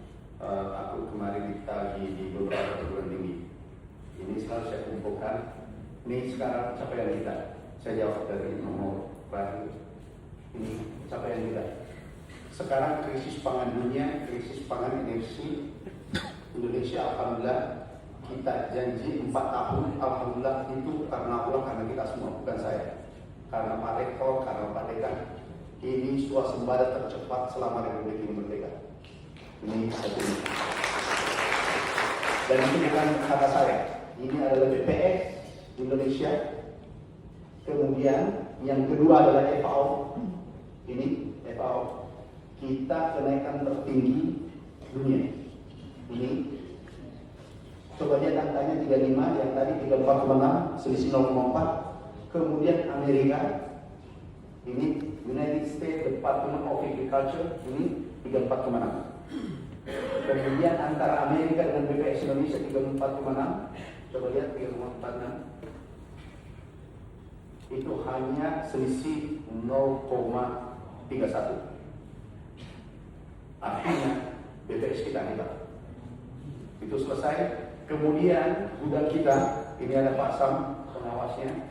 Aku kemarin lagi di beberapa perguruan tinggi. Ini selalu saya kumpulkan. Ini sekarang capaian kita. Saya jawab dari nomor terakhir. Ini capaian kita. Sekarang krisis pangan dunia, krisis pangan energi Indonesia, alhamdulillah kita janji 4 tahun, alhamdulillah itu karena Allah, karena kita semua, bukan saya. Karena Pak Rektor, karena Pak Dekan. Ini swasembada tercepat selama Republik ini merdeka. Ini satu. Dan itu bukan kata saya. Ini adalah BPS Indonesia. Kemudian yang kedua adalah FAO. Ini FAO. Kita kenaikan tertinggi dunia. Ini coba lihat angkanya 35, yang tadi 34,6, selisih 0,4. Kemudian Amerika, ini United States Department of Agriculture, ini 34,6. Kemudian antara Amerika dengan BPS Indonesia 34,6. Coba lihat 3,46. Itu hanya selisih 0,31. Artinya BPS kita hebat. Itu selesai. Kemudian gudang kita, ini ada Pak Sam pengawasnya.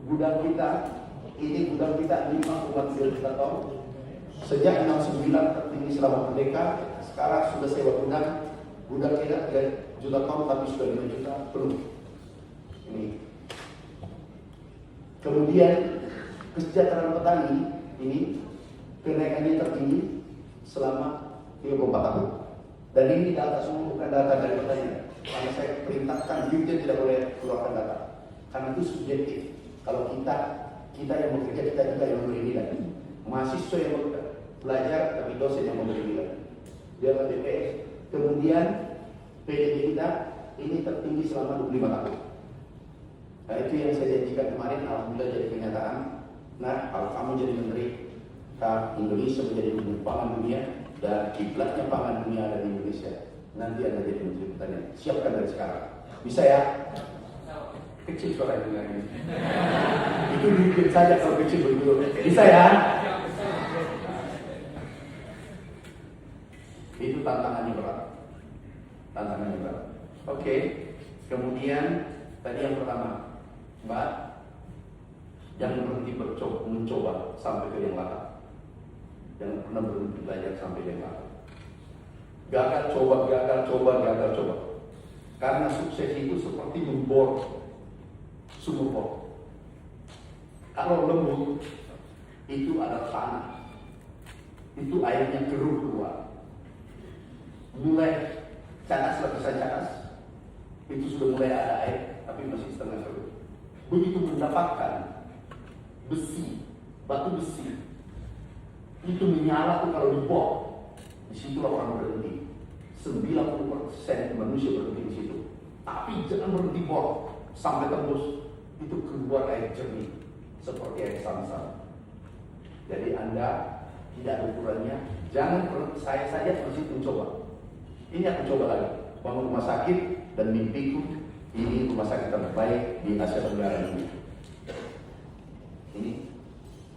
Gudang kita, ini gudang kita 5,3 juta ton. Sejak 69 tertinggi selama merdeka. Sekarang sudah sewa gudang kita 3 juta ton, tapi sudah 5 juta penuh. Ini. Kemudian kesejahteraan petani ini kenaikannya tertinggi selama 34 tahun. Dan ini data semua, bukan data dari petani. Karena saya perintahkan Dirjen tidak boleh keluarkan data, karena itu subjektif. Kalau kita yang bekerja, kita juga yang memberi nilai. Mahasiswa yang belajar, tapi dosen yang memberi nilai. Dia adalah DPS. Kemudian PDB kita ini tertinggi selama 25 tahun. Nah, itu yang saya janjikan kemarin, alhamdulillah jadi kenyataan. Nah, kalau kamu jadi menteri, Indonesia menjadi lumbung pangan dunia, dan kiblatnya pangan dunia ada di Indonesia. Nanti Anda jadi menteri pertanian. Siapkan dari sekarang. Bisa ya? Kecil suara itu ini. Itu dikit saja kalau kecil begitu. Bisa ya? Itu tantangannya berat. Tantangannya berat. Oke. Kemudian tadi yang pertama, Mbak, jangan berhenti mencoba sampai ke yang lain. Jangan pernah berhenti belajar sampai yang lain. Gagal coba. Karena sukses itu seperti membor sumur bor. Kalau lembut itu ada tanah, itu airnya keluar. Mulai cadas, itu sudah mulai ada air, tapi masih setengah keruh. Begitu mendapatkan batu besi, itu menyala tuh kalau dibor. Disitulah orang berhenti. 90% manusia berhenti di situ. Tapi jangan berhenti bor sampai tembus. Itu keluar air jernih seperti air Zam-Zam. Jadi Anda tidak ada ukurannya. Jangan saya saja masih mencoba. Ini aku coba lagi. Bangun rumah sakit dan mimpiku ini rumah sakit terbaik di Asia Tenggara ini. Ini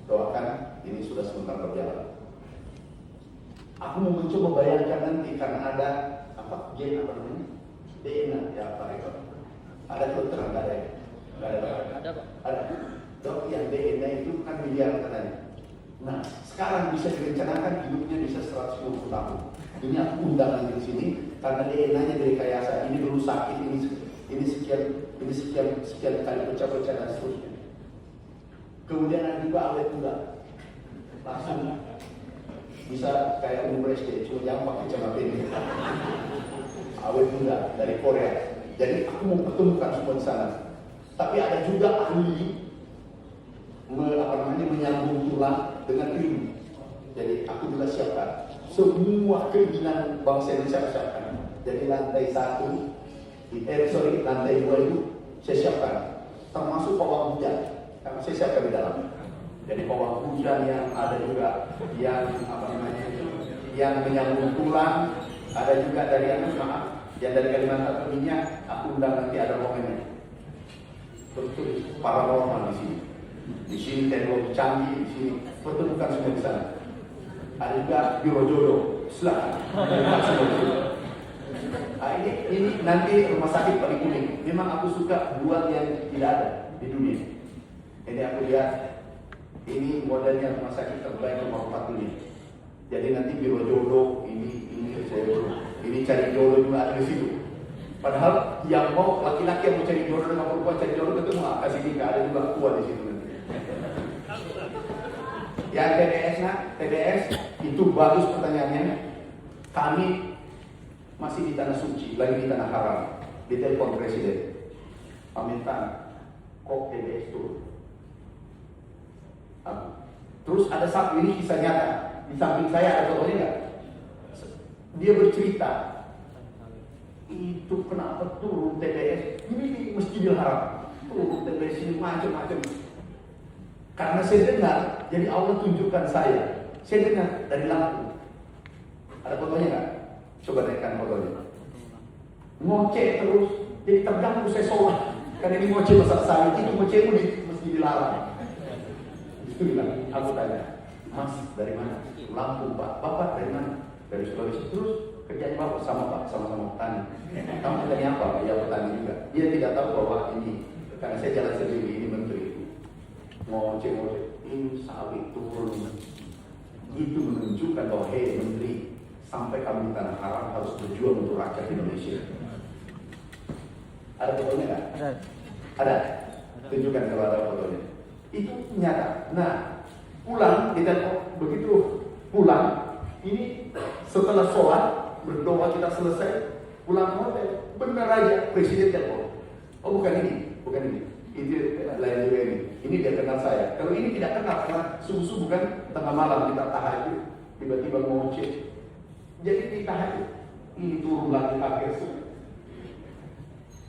doakan ini sudah sebentar berjalan. Aku mau mencoba bayangkan nanti karena ada gen namanya? DNA ya apa itu? Ada dokter enggak ada ya? Ada Pak. Ada. Dok yang DNA itu kan miliar katanya. Nah, sekarang bisa direncanakan hidupnya bisa 120 tahun. Ini aku undang nanti di sini karena DNA-nya dari rekayasa. Ini dulu sakit, ini sekian kali pecah-pecah dan seterusnya. Kemudian ada juga awet muda. Langsung bisa kayak umur SD, cuma jangan pakai celana pendek. Awet muda dari Korea. Jadi aku mau pertemukan semua di sana. Tapi ada juga ahli menyambung tulang dengan ilmu. Jadi aku juga siapkan semua keinginan bangsa Indonesia siapkan. Jadi lantai 1, lantai 2 itu saya siapkan, termasuk pawang hujan, karena saya siapkan di dalam. Jadi pawang hujan yang ada juga yang yang menyambung tulang, ada juga dari yang dari Kalimantan Tengah. Aku undang nanti ada momennya. Betul, paranormal di sini. Di sini teknologi canggih, di sini pertemukan semua di sana. Ada juga biro jodoh, silakan. Ini nanti rumah sakit paling unik. Memang aku suka buat yang tidak ada di dunia. Ini aku lihat, ini modelnya rumah sakit terbaik nomor 4 dunia. Jadi nanti biro jodoh, ini cari jodoh juga ada di situ. Padahal yang mau laki-laki yang mau cari jodoh dengan perempuan cari jodoh ketemu kasih nikah ada juga kuat di situ nanti. Yang TDS itu bagus pertanyaannya. Kami masih di tanah suci, lagi di tanah haram. Ditelepon presiden, pamintan kok TDS turun. Terus ada satu ini kisah nyata. Di samping saya ada fotonya nggak? Dia bercerita itu kenapa turun TDS ini di Masjidil Haram, turun TDS ini macam-macam. Karena saya dengar, jadi Allah tunjukkan saya dengar dari lampu. Ada fotonya nggak? Coba naikkan fotonya. Ngoceh terus, jadi terganggu saya sholat. Karena ini ngoceh besar saya, itu ngocehmu di Masjidil Haram. Itu bilang, aku tanya, Mas dari mana? Lampung Pak. Bapak dari mana? Dari Sulawesi. Terus kerjanya Bapak sama Pak, sama-sama petani. Kamu petani apa? Ya petani juga. Dia tidak tahu bahwa ini, karena saya jalan sendiri, ini menteri. Ngoceh, ini sawit turun. Itu menunjukkan bahwa hei menteri, sampai kamu di tanah haram harus berjuang untuk rakyat Indonesia. Ada fotonya nggak? Ada. Tunjukkan kalau ada fotonya. Itu nyata. Nah, pulang kita begitu pulang ini setelah sholat berdoa kita selesai pulang hotel benar aja presiden telepon. Oh bukan ini itu lain juga ini dia kenal saya. Kalau ini tidak kenal karena subuh bukan tengah malam kita tahajud tiba-tiba ngoceh jadi di tahajud ini turun lagi akhir subuh.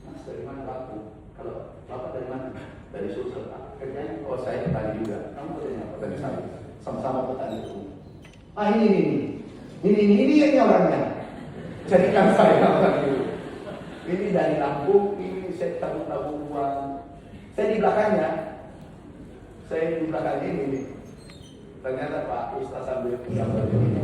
Mas dari mana Bapak? Kalau Bapak dari mana? Dari Sulsel. Kerjanya, oh saya petani juga. Kamu petani apa? Petani sawit. Sama-sama petani itu. Ini. Ini orangnya. Jadikan saya orang itu. Ini dari Lampung, ini saya tabung uang. Saya di belakangnya. Ini. Ternyata Pak Ustaz sambil gambar ini.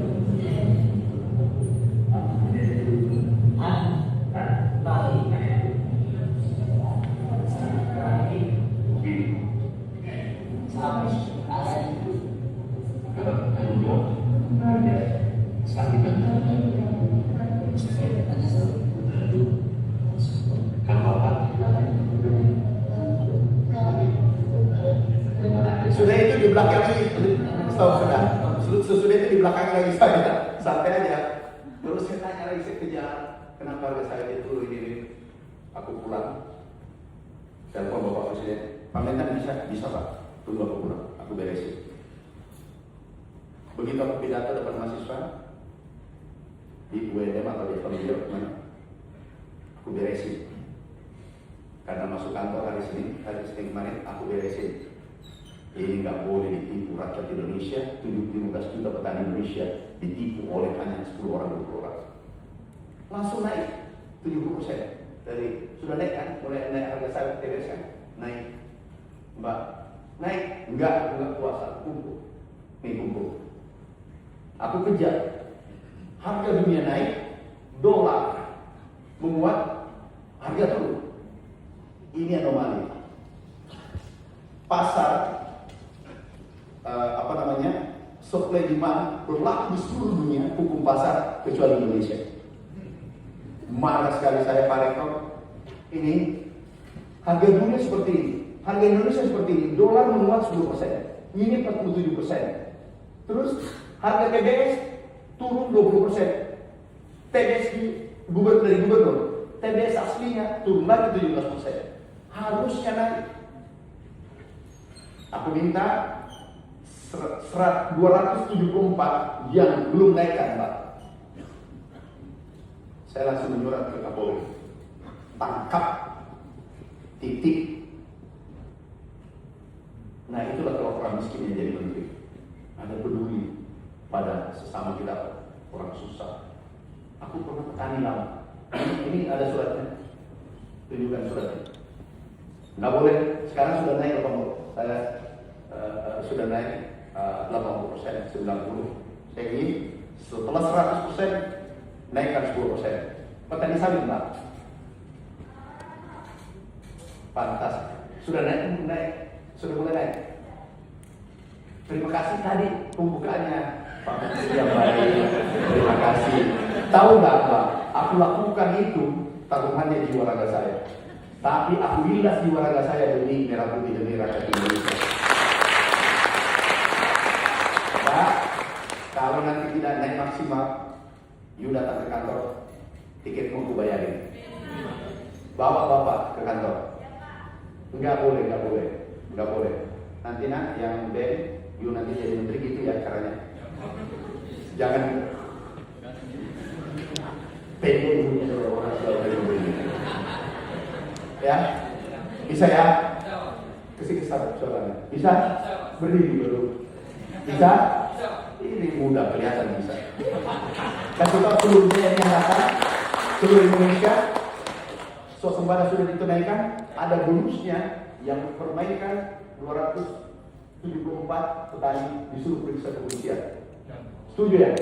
Sudah itu di belakang lagi, sudah itu di belakang lagi saya, santai aja. Terus saya tanya lagi, saya kejar, kenapa harga saya itu ini. Aku pulang, telepon Bapak Presiden, Pak Mentan bisa Pak, tunggu aku pulang, aku beresin. Begitu aku pidato depan mahasiswa di UNM atau di Familiar mana, aku beresin. Karena masuk kantor hari Senin kemarin aku beresin. Ini nggak boleh ditipu rakyat Indonesia, 15 juta petani Indonesia ditipu oleh hanya 10 orang 20 orang. Langsung naik 70%. Dari sudah naik kan, mulai naik harga sawit TBS kan, naik. Mbak, naik? Enggak puasa, kumpul. Aku kejar. Harga dunia naik, dolar menguat, harga turun. Ini anomali. Pasar supply demand berlaku di seluruh dunia, hukum pasar kecuali Indonesia. Marah sekali saya Pak Rektor. Ini harga dunia seperti ini, harga Indonesia seperti ini, dolar menguat 10%, ini 47%. Terus harga TBS turun 20%. TBS dari gubernur, TBS aslinya turun lagi 17%. Harusnya naik. Aku minta 274 yang belum naikkan, Pak. Saya langsung menyurat ke Kapolri, tangkap, titik. Nah itulah kalau orang miskin yang jadi menteri, ada peduli pada sesama kita, orang susah. Aku pernah petani lama. Ini ada suratnya, tunjukkan suratnya. Nggak boleh, sekarang sudah naik 80. Saya sudah naik 80%, 90%. Saya ingin setelah 100% naikkan 10%. Petani sawit Pak, pantas. Sudah naik, sudah mulai naik. Terima kasih tadi pembukaannya Pak Menteri yang baik. Terima kasih. Tahu nggak Pak? Aku lakukan itu taruhannya jiwa raga saya. Tapi aku hilas jiwa raga saya demi merah putih, demi rakyat Indonesia. Pak, kalau nanti tidak naik maksimal, you datang ke kantor, tiketmu aku bayarin. Bawa bapak ke kantor. Enggak boleh. Nanti yang Ben, you nanti jadi menteri gitu ya caranya. Jangan pendek dulu orang sudah begini. Ya, bisa ya? Kesini suaranya. Bisa? Berdiri dulu. Bisa? Ini mudah kelihatan bisa. Kasih tahu seluruhnya yang datang, seluruh Indonesia, swasembada sudah ditunaikan, ada bonusnya yang mempermainkan 274 petani disuruh periksa kepolisian. Setuju ya?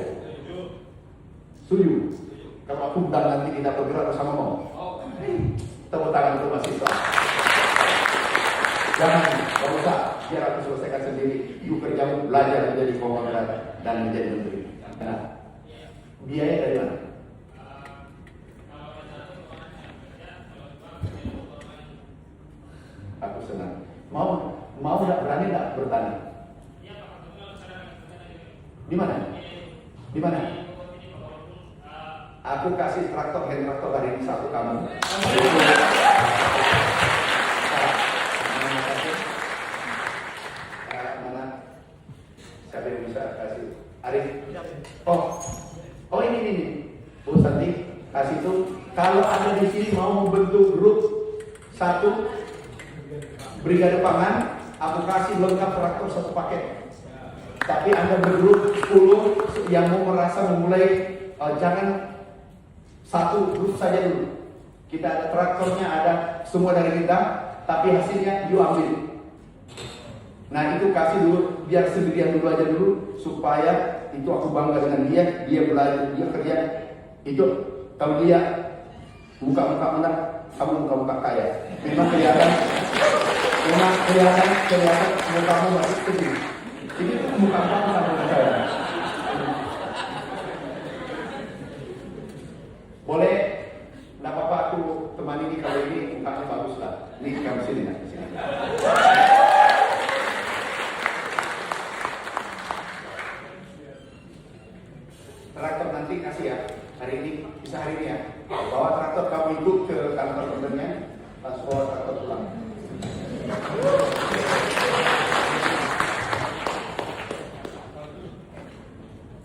Setuju. Kalau aku undang nanti kita bergerak bersama mau. Tepuk tangan untuk mahasiswa. Jangan, kalau usah, biar aku selesaikan sendiri. You kerjamu belajar menjadi konglomerat dan menjadi menteri. Nah, biaya dari mana? Aku senang. Mau tidak berani tidak bertani? Di mana? Di mana? Aku kasih traktor hari ini satu kamu. Mana? Siapa yang bisa kasih? Arif. Oh ini. Bu Santi kasih itu. Kalau ada di sini mau membentuk grup satu brigade pangan, aku kasih lengkap traktor satu paket. Tapi Anda bergrup 10 yang mau merasa memulai, jangan satu grup saja dulu. Kita ada traktornya, ada semua dari kita, tapi hasilnya you ambil. Nah itu kasih dulu, biar sendirian dulu aja dulu, supaya itu aku bangga dengan dia belajar, dia kerja. Itu kalau dia muka-muka menang, kamu muka-muka kaya. Memang kelihatan mukamu masih kecil. Ini muka-muka sama kaya. Boleh, nggak apa-apa aku temani ini kalau ini mukanya bagus lah. Ini kamu sini nah, sini. Traktor nanti kasih ya. Hari ini bisa hari ini ya. Bawa traktor kamu ikut ke kantor kontennya, pas bawa traktor pulang.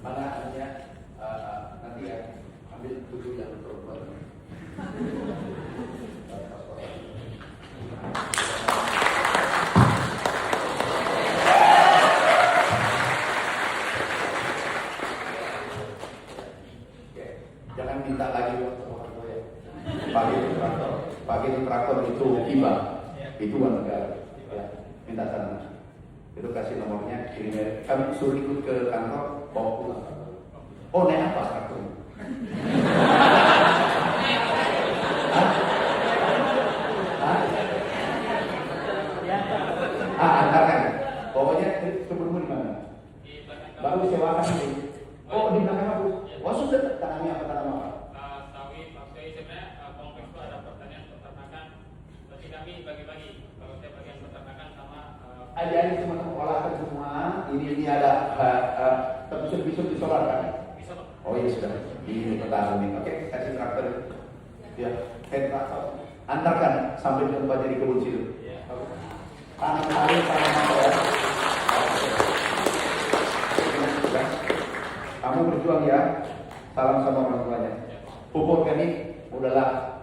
Mana adanya nanti ya ambil 7 yang perempuan. Jangan minta lagi waktu orang tua ya. Pagi traktor itu tiba, itu uang negara. Ya, minta sana. Itu kasih nomornya, kirim. Kami suruh ikut ke kantor, bawa pulang. Oh, naik apa traktor? Antarkan. Pokoknya sebelumnya di mana? Baru sewakan ini. Oh, di belakang aku. Oh, sudah tanamnya apa tanam apa? Sawit, maksudnya sebenarnya kompleks itu ada pertanian, peternakan. Berarti kami bagi-bagi. Kalau saya bagian peternakan sama Jadi teman-teman olahan semua. Ini ada bisa disolar kan? bisa Pak. Oh iya sudah. Ini petani ini. Oke, kasih traktor. Ya, head traktor. Antarkan sampai di tempat jadi kebun situ. Tanam sari, tanam apa ya? Kamu berjuang ya. Salam sama orang tuanya. Pupuk organik, udahlah.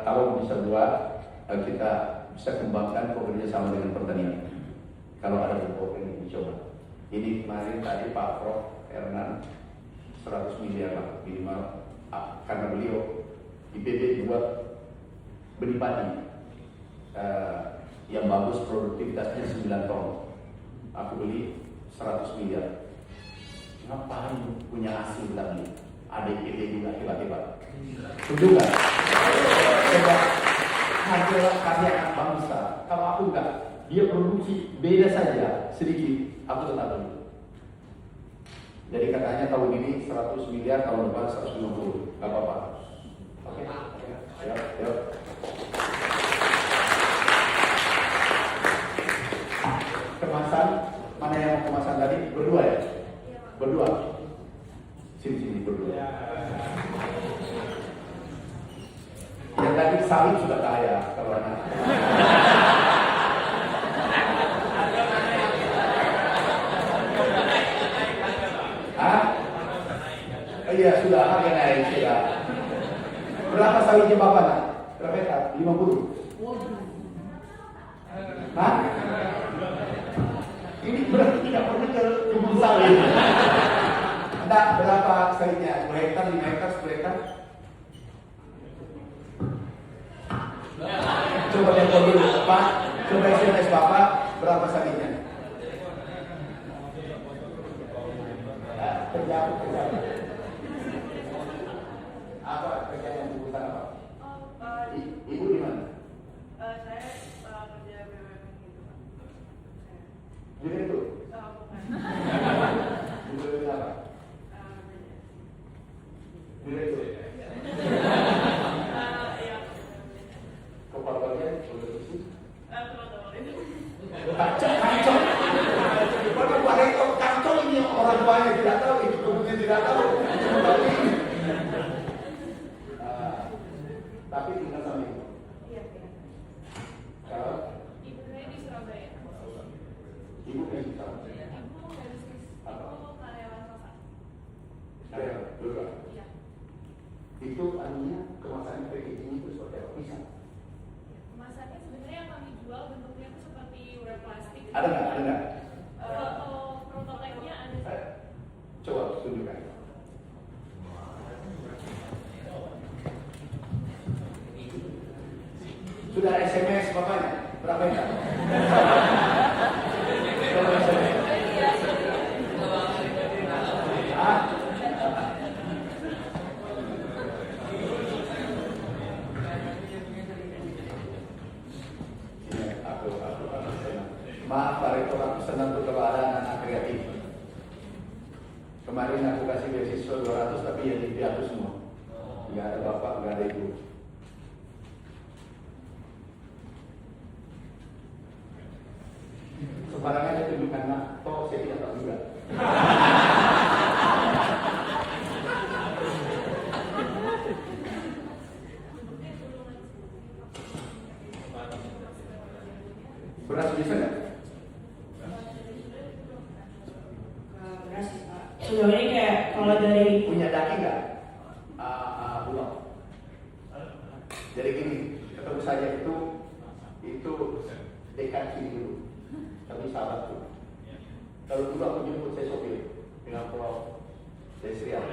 Kalau bisa buat, kita bisa kembangkan bekerja sama dengan pertanian. Kalau ada pupuk organik dicoba. Ini kemarin tadi Pak Prof Hernan 100 miliar lah minimal, karena beliau IPB buat benih padi yang bagus, produktivitasnya 9 ton. Aku beli 100 miliar. Ngapain punya hasil lagi? Ada IPB juga hebat-hebat. Setuju nggak? Coba adalah karya anak bangsa. Kalau aku enggak, dia produksi beda saja sedikit, aku tetap beli. Jadi katanya tahun ini 100 miliar, tahun depan 150, nggak apa-apa. Oke, siap. Kemasan, mana yang mau kemasan tadi? Berdua ya? Berdua. Sini berdua. Yang tadi sawit sudah kaya kalau anak. Iya sudah harga naik sudah. Berapa sawitnya bapak nak? Berapa hektar? 50. Hah? Ini berarti tidak pernah ke kebun sawit. Enggak, berapa sawitnya? 2 hektar, 5 hektar, 10 hektar? Coba telepon dulu Pak, coba SMS Bapak, berapa sawitnya? Kerja apa? Kerja yang dibutuhkan apa? Ibu di mana? Saya kerja BUMN gitu Pak. Juga itu? Bukan. Juga apa? Juga itu? Iya. Kepala bagian politisi? Teman-teman itu. Kacau. Kalau Pak Rektor kacau ini orang tuanya tidak tahu, itu kemudian tidak tahu. Tapi tinggal sama ibu. Iya. Kalau Ibu saya di Surabaya. ibu yang bisa. Ibu dari Swiss. Ibu karyawan swasta. Dua. Iya. Itu anunya kemasan packaging itu seperti apa? Bisa. Kemasannya sebenarnya yang kami jual bentuknya itu seperti wrap plastik. Ada nggak? Kalau prototipe Coba tunjukkan. Sudah SMS bapaknya? Berapa ya? Coba SMS. Ah? Maaf Pak Rektor, aku senang tuh kalau ada anak-anak kreatif. Kemarin aku kasih beasiswa 200 tapi ya di aku semua. Gak ada bapak, gak ada ibu. Sembarangan aja tunjukkan nak, toh saya tidak tahu juga. Beras bisa nggak? Beras, sejauh ini kayak kalau dari Punya daging nggak? Bulog. Jadi gini, ketemu saya itu dekat sini dulu. Tapi sahabat tuh. Kalau dulu aku jemput saya sopir dengan pulau dari Serial.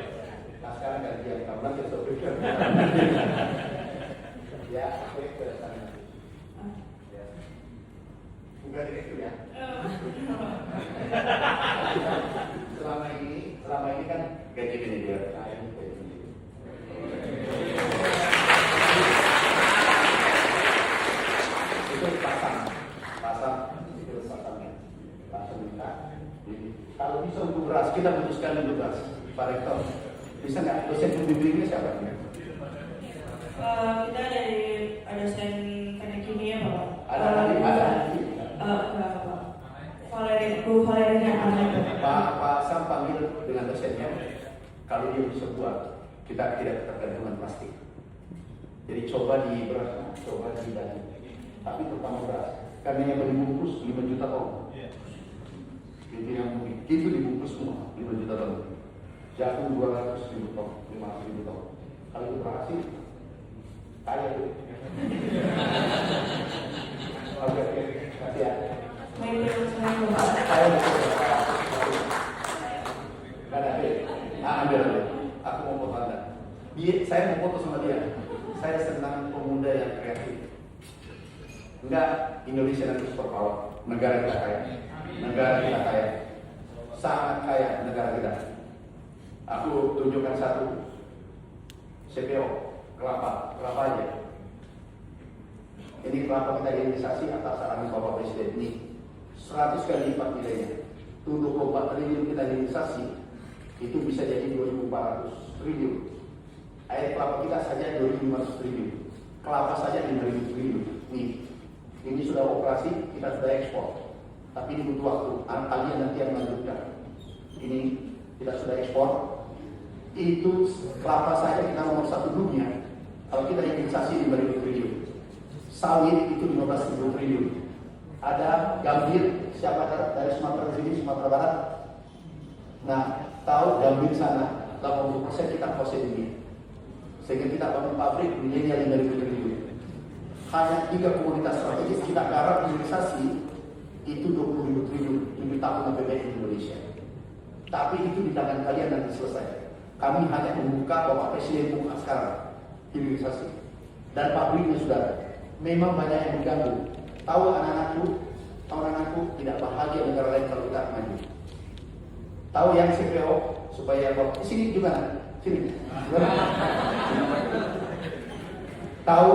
Nah sekarang gantian, kamu lagi sopir. Ya, aku ke sana. Bukan direktur ya. Selama ini kan gaji manajer. Nah, ini gaji manajer. Itu pasang itu pasangnya. Langsung minta. Jadi, kalau bisa untuk beras, kita putuskan untuk beras. Pak Rektor, bisa nggak dosen pembimbingnya siapa? kita dari dosen teknik kimia Bapak. Ada. Valerinya ada. Pak Sam panggil dengan dosennya. Kalau dia bisa buat, kita tidak tergantungan plastik. Jadi coba di beras, coba di daging. Tapi terutama beras, karena yang dibungkus 5 juta ton. Itu yang itu dibungkus semua 5 juta ton. Jagung 200.000 ton, 500.000 ton. Kalau itu berhasil, kaya tuh. Oke, kasih ya. Saya ambil. Aku mau foto Anda. Saya mau foto sama dia. Saya senang pemuda yang kreatif. Enggak, Indonesia nanti super power. Negara kita kaya. Negara kita kaya. Sangat kaya negara kita. Aku tunjukkan satu. CPO, kelapa aja. Ini kelapa kita realisasi atas arahan Bapak Presiden ini 100 kali lipat nilainya. Itu 24 triliun kita realisasi, itu bisa jadi 2.400 triliun. Air kelapa kita saja 2.500 triliun. Kelapa saja 5.000 triliun. Ini sudah operasi, kita sudah ekspor. Tapi ini butuh waktu. Kalian nanti yang melanjutkan. Ini kita sudah ekspor. Itu kelapa saja kita nomor 1 dunia. Kalau kita realisasi 5.000 triliun. Sawit itu 15.000 triliun. Ada gambir, siapa dari Sumatera sini, Sumatera Barat. Nah, tahu gambir sana 80% kita proses ini. Sehingga kita bangun pabrik nilainya 5.000 triliun. Hanya 3 komoditas strategis kita garap hilirisasi itu 20.000 triliun untuk tahun APBN Indonesia. Tapi itu di tangan kalian nanti selesai. Kami hanya membuka Bapak Presiden buka sekarang hilirisasi dan pabriknya sudah ada. Memang banyak yang mengganggu. Tahu anak-anakku tidak bahagia negara lain kalau kita maju. Tahu yang CPO supaya di sini juga, sini. Tahu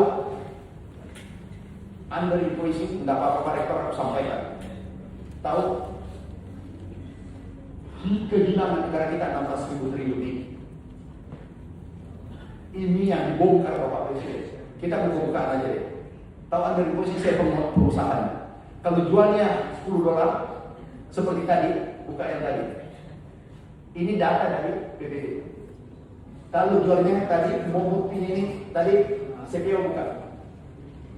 under invoicing, tidak apa-apa rektor aku sampaikan. Tahu kehilangan negara kita 16.000 triliun ini. Ini yang dibongkar Bapak Presiden. Kita buka aja deh. Tahu under invoicing saya perusahaan. Kalau jualnya $10 seperti tadi, buka yang tadi. Ini data dari PBB. Kalau jualnya tadi mau ini tadi CPO buka.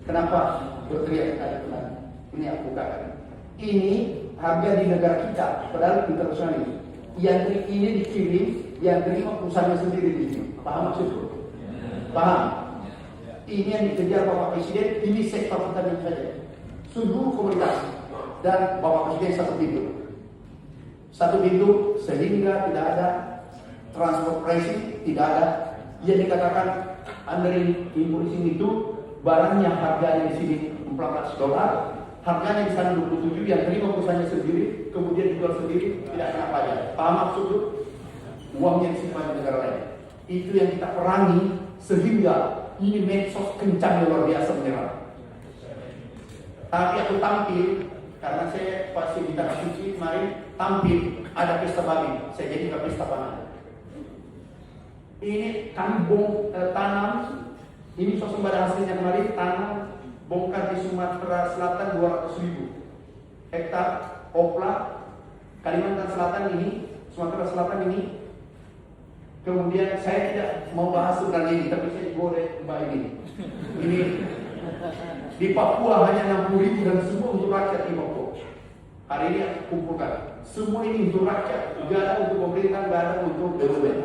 Kenapa berteriak tadi kemarin? Ini aku bukakan. Ini harga di negara kita, padahal internasional ini. Yang ini dikirim, yang terima perusahaannya sendiri di sini. Paham maksudku? Paham? Ini yang dikejar Bapak Presiden, ini sektor pertanian saja. Seluruh komunitas dan Bapak Presiden satu pintu. Satu pintu sehingga tidak ada transport pricing, tidak ada. Yang dikatakan under invoicing itu barangnya harganya di sini $14, harganya di sana 27, yang terima perusahaannya sendiri, kemudian dijual sendiri, tidak kena pajak. Paham maksud itu? Uangnya disimpan di negara lain. Itu yang kita perangi sehingga ini medsos kencang luar biasa menyerang. Tapi aku tampil karena saya pasti minta suci kemarin tampil ada pesta babi, saya jadi ke pesta pangan. Ini kami tanam, ini swasembada hasilnya kemarin tanam bongkar di Sumatera Selatan 200.000 hektar opla, Kalimantan Selatan ini, Sumatera Selatan ini. Kemudian saya tidak mau bahas tentang ini, tapi saya digoreng mbak ini. Ini di Papua hanya 60.000 dan semua untuk rakyat di Papua. Hari ini aku kumpulkan semua ini untuk rakyat, tidak ada untuk pemerintah, tidak ada untuk BUMN.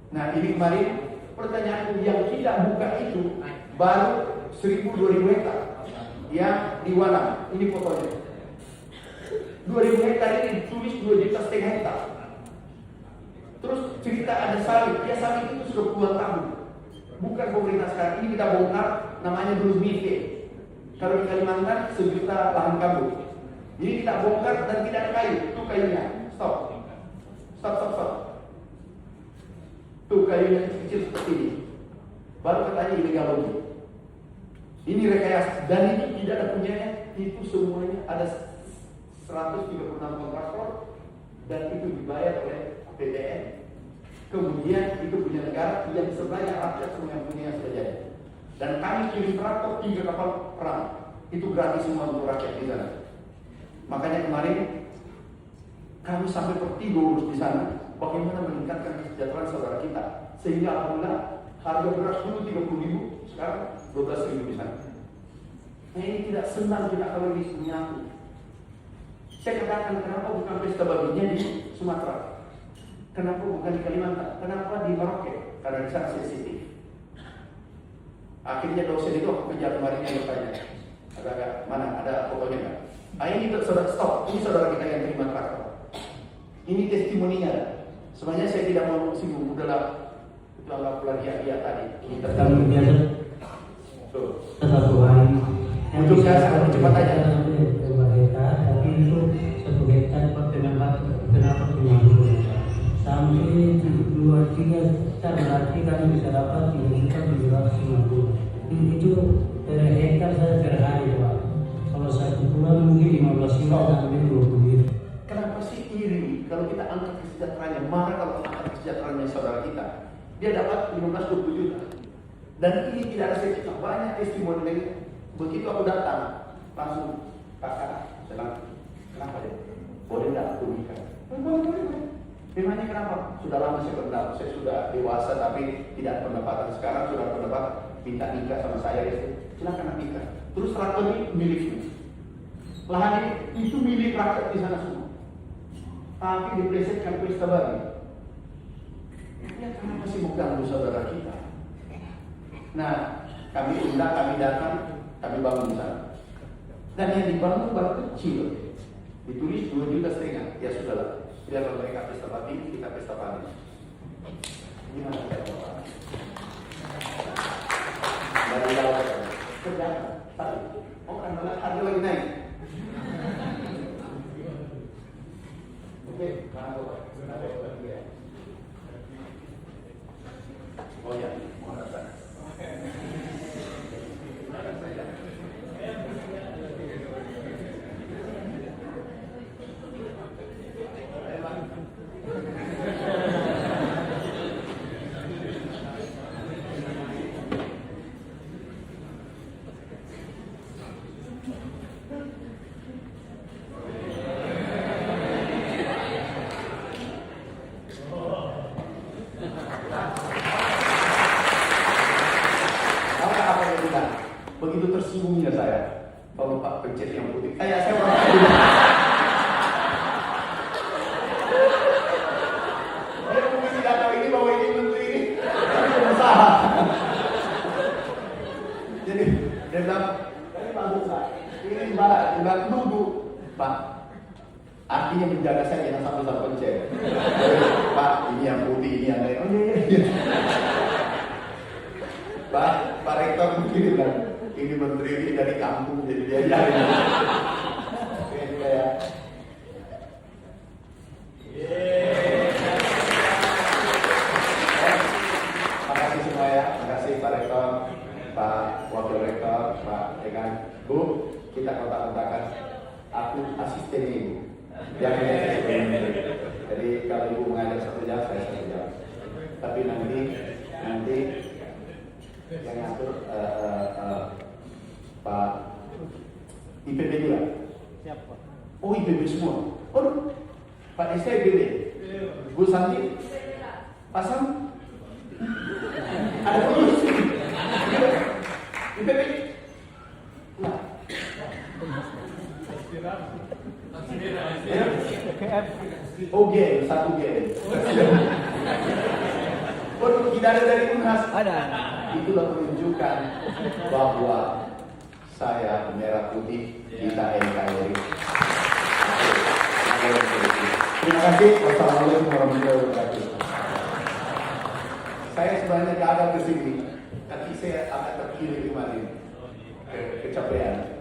Nah ini kemarin pertanyaan yang tidak buka itu baru 1.000-2.000 hektar yang di Wanang. Ini fotonya. 2.000 hektar ini ditulis 2,5 juta hektar. Terus cerita ada sawit, ya sawit itu sudah puluhan tahun. Bukan pemerintah sekarang, ini kita bongkar, namanya dulu Mike. Kalau di Kalimantan 1 juta lahan gambut. Jadi kita bongkar dan tidak ada kayu, itu kayunya. Stop. Tuh kayunya kecil seperti ini. Baru katanya ilegal lagi. Ini rekayasa dan itu tidak ada punyanya, itu semuanya ada 136 kontraktor dan itu dibayar oleh APBN. Kemudian itu punya negara yang sebanyak rakyat semua yang punya saja. Dan kami kirim traktor 3 kapal perang. Itu gratis semua untuk rakyat di sana. Makanya kemarin kami sampai tertidur di sana. Bagaimana meningkatkan kesejahteraan saudara kita sehingga alhamdulillah harga beras dulu 30.000, sekarang 12.000 di sana. Nah ini tidak senang kita kalau ini menyatu. Saya katakan kenapa bukan pesta babinya di Sumatera? Kenapa bukan di Kalimantan? Kenapa di Merauke? Karena di sana sensitif. Akhirnya dosen itu aku kejar kemarin yang bertanya, agak mana ada fotonya nggak? Ah ini saudara stop, ini saudara kita yang terima traktor. Ini testimoninya. Sebenarnya saya tidak mau singgung, udahlah itu anggap plagiat tadi. Ini Kami biasa satu hari. Untuk saya cepat aja. Tapi itu 1 hektar kenapa cuma 2 hektar? Sampai 2-3 hektar berarti kami bisa dapat 3.750. Itu per hektar saja per hari Pak. Kalau 1 bulan mungkin 15 juta sampai 20 juta. Kenapa sih iri kalau kita angkat kesejahteraannya? Marah kalau angkat kesejahteraannya saudara kita. Dia dapat 15-20 juta. Dan ini tidak ada sedikit banyak testimoni lagi. Begitu aku datang, langsung kakak, saya kenapa deh? Boleh nggak aku nikah? Boleh. Memangnya kenapa? Sudah lama saya berdakwah, saya sudah dewasa tapi tidak pendapatan. Sekarang sudah pendapatan, minta nikah sama saya istri. Silakan nikah. Terus rakyat ini miliknya. Lahan ini itu milik rakyat di sana semua. Tapi diplesetkan pesta babi. Ya kenapa sih mau ganggu saudara kita? Nah, kami undang, kami datang, kami bangun di sana. Dan yang dibangun baru kecil, ditulis 2,5 juta. Ya sudahlah, biarlah mereka pesta babi, kita pesta panen. Gimana kita Bapak? Dari laut kerja, tadi. Oh kan malah harga lagi naik. Oke, oh ya, mau datang. Begitu tersinggungnya saya, kalau Pak pencet yang putih, saya orang putih. Saya mungkin tidak tahu ini bahwa ini menteri ini, tapi pengusaha. Jadi dia bilang, ini bagus Pak, ini Mbak, dia bilang duduk Pak. Artinya menjaga saya Pak Rektor mungkin bilang, ini menteri ini dari kampung jadi dia jadi. Oke, juga ya. Makasih semua ya, makasih Pak Rektor, Pak Wakil Rektor, Pak Dekan, Bu, kita kontak-kontakan. Aku asisten Ibu. Jangan ya, saya sebagai menteri. Jadi kalau Ibu mengajar 1 jam, saya 1 jam. Tapi nanti yang ngatur Pak IPB juga. Siapa? Oh IPB semua. Oh Pak ST IPB. Bu Santi. Pasang. Ada pengurus. IPB. Nah. Oh G, 1 G. Oh tidak ada dari Unhas. Ada. Itulah menunjukkan bahwa saya merah putih kita NKRI. Terima kasih. Wassalamualaikum warahmatullahi wabarakatuh. Saya sebenarnya gagal ke sini, tapi saya agak terpilih kemarin kecapean.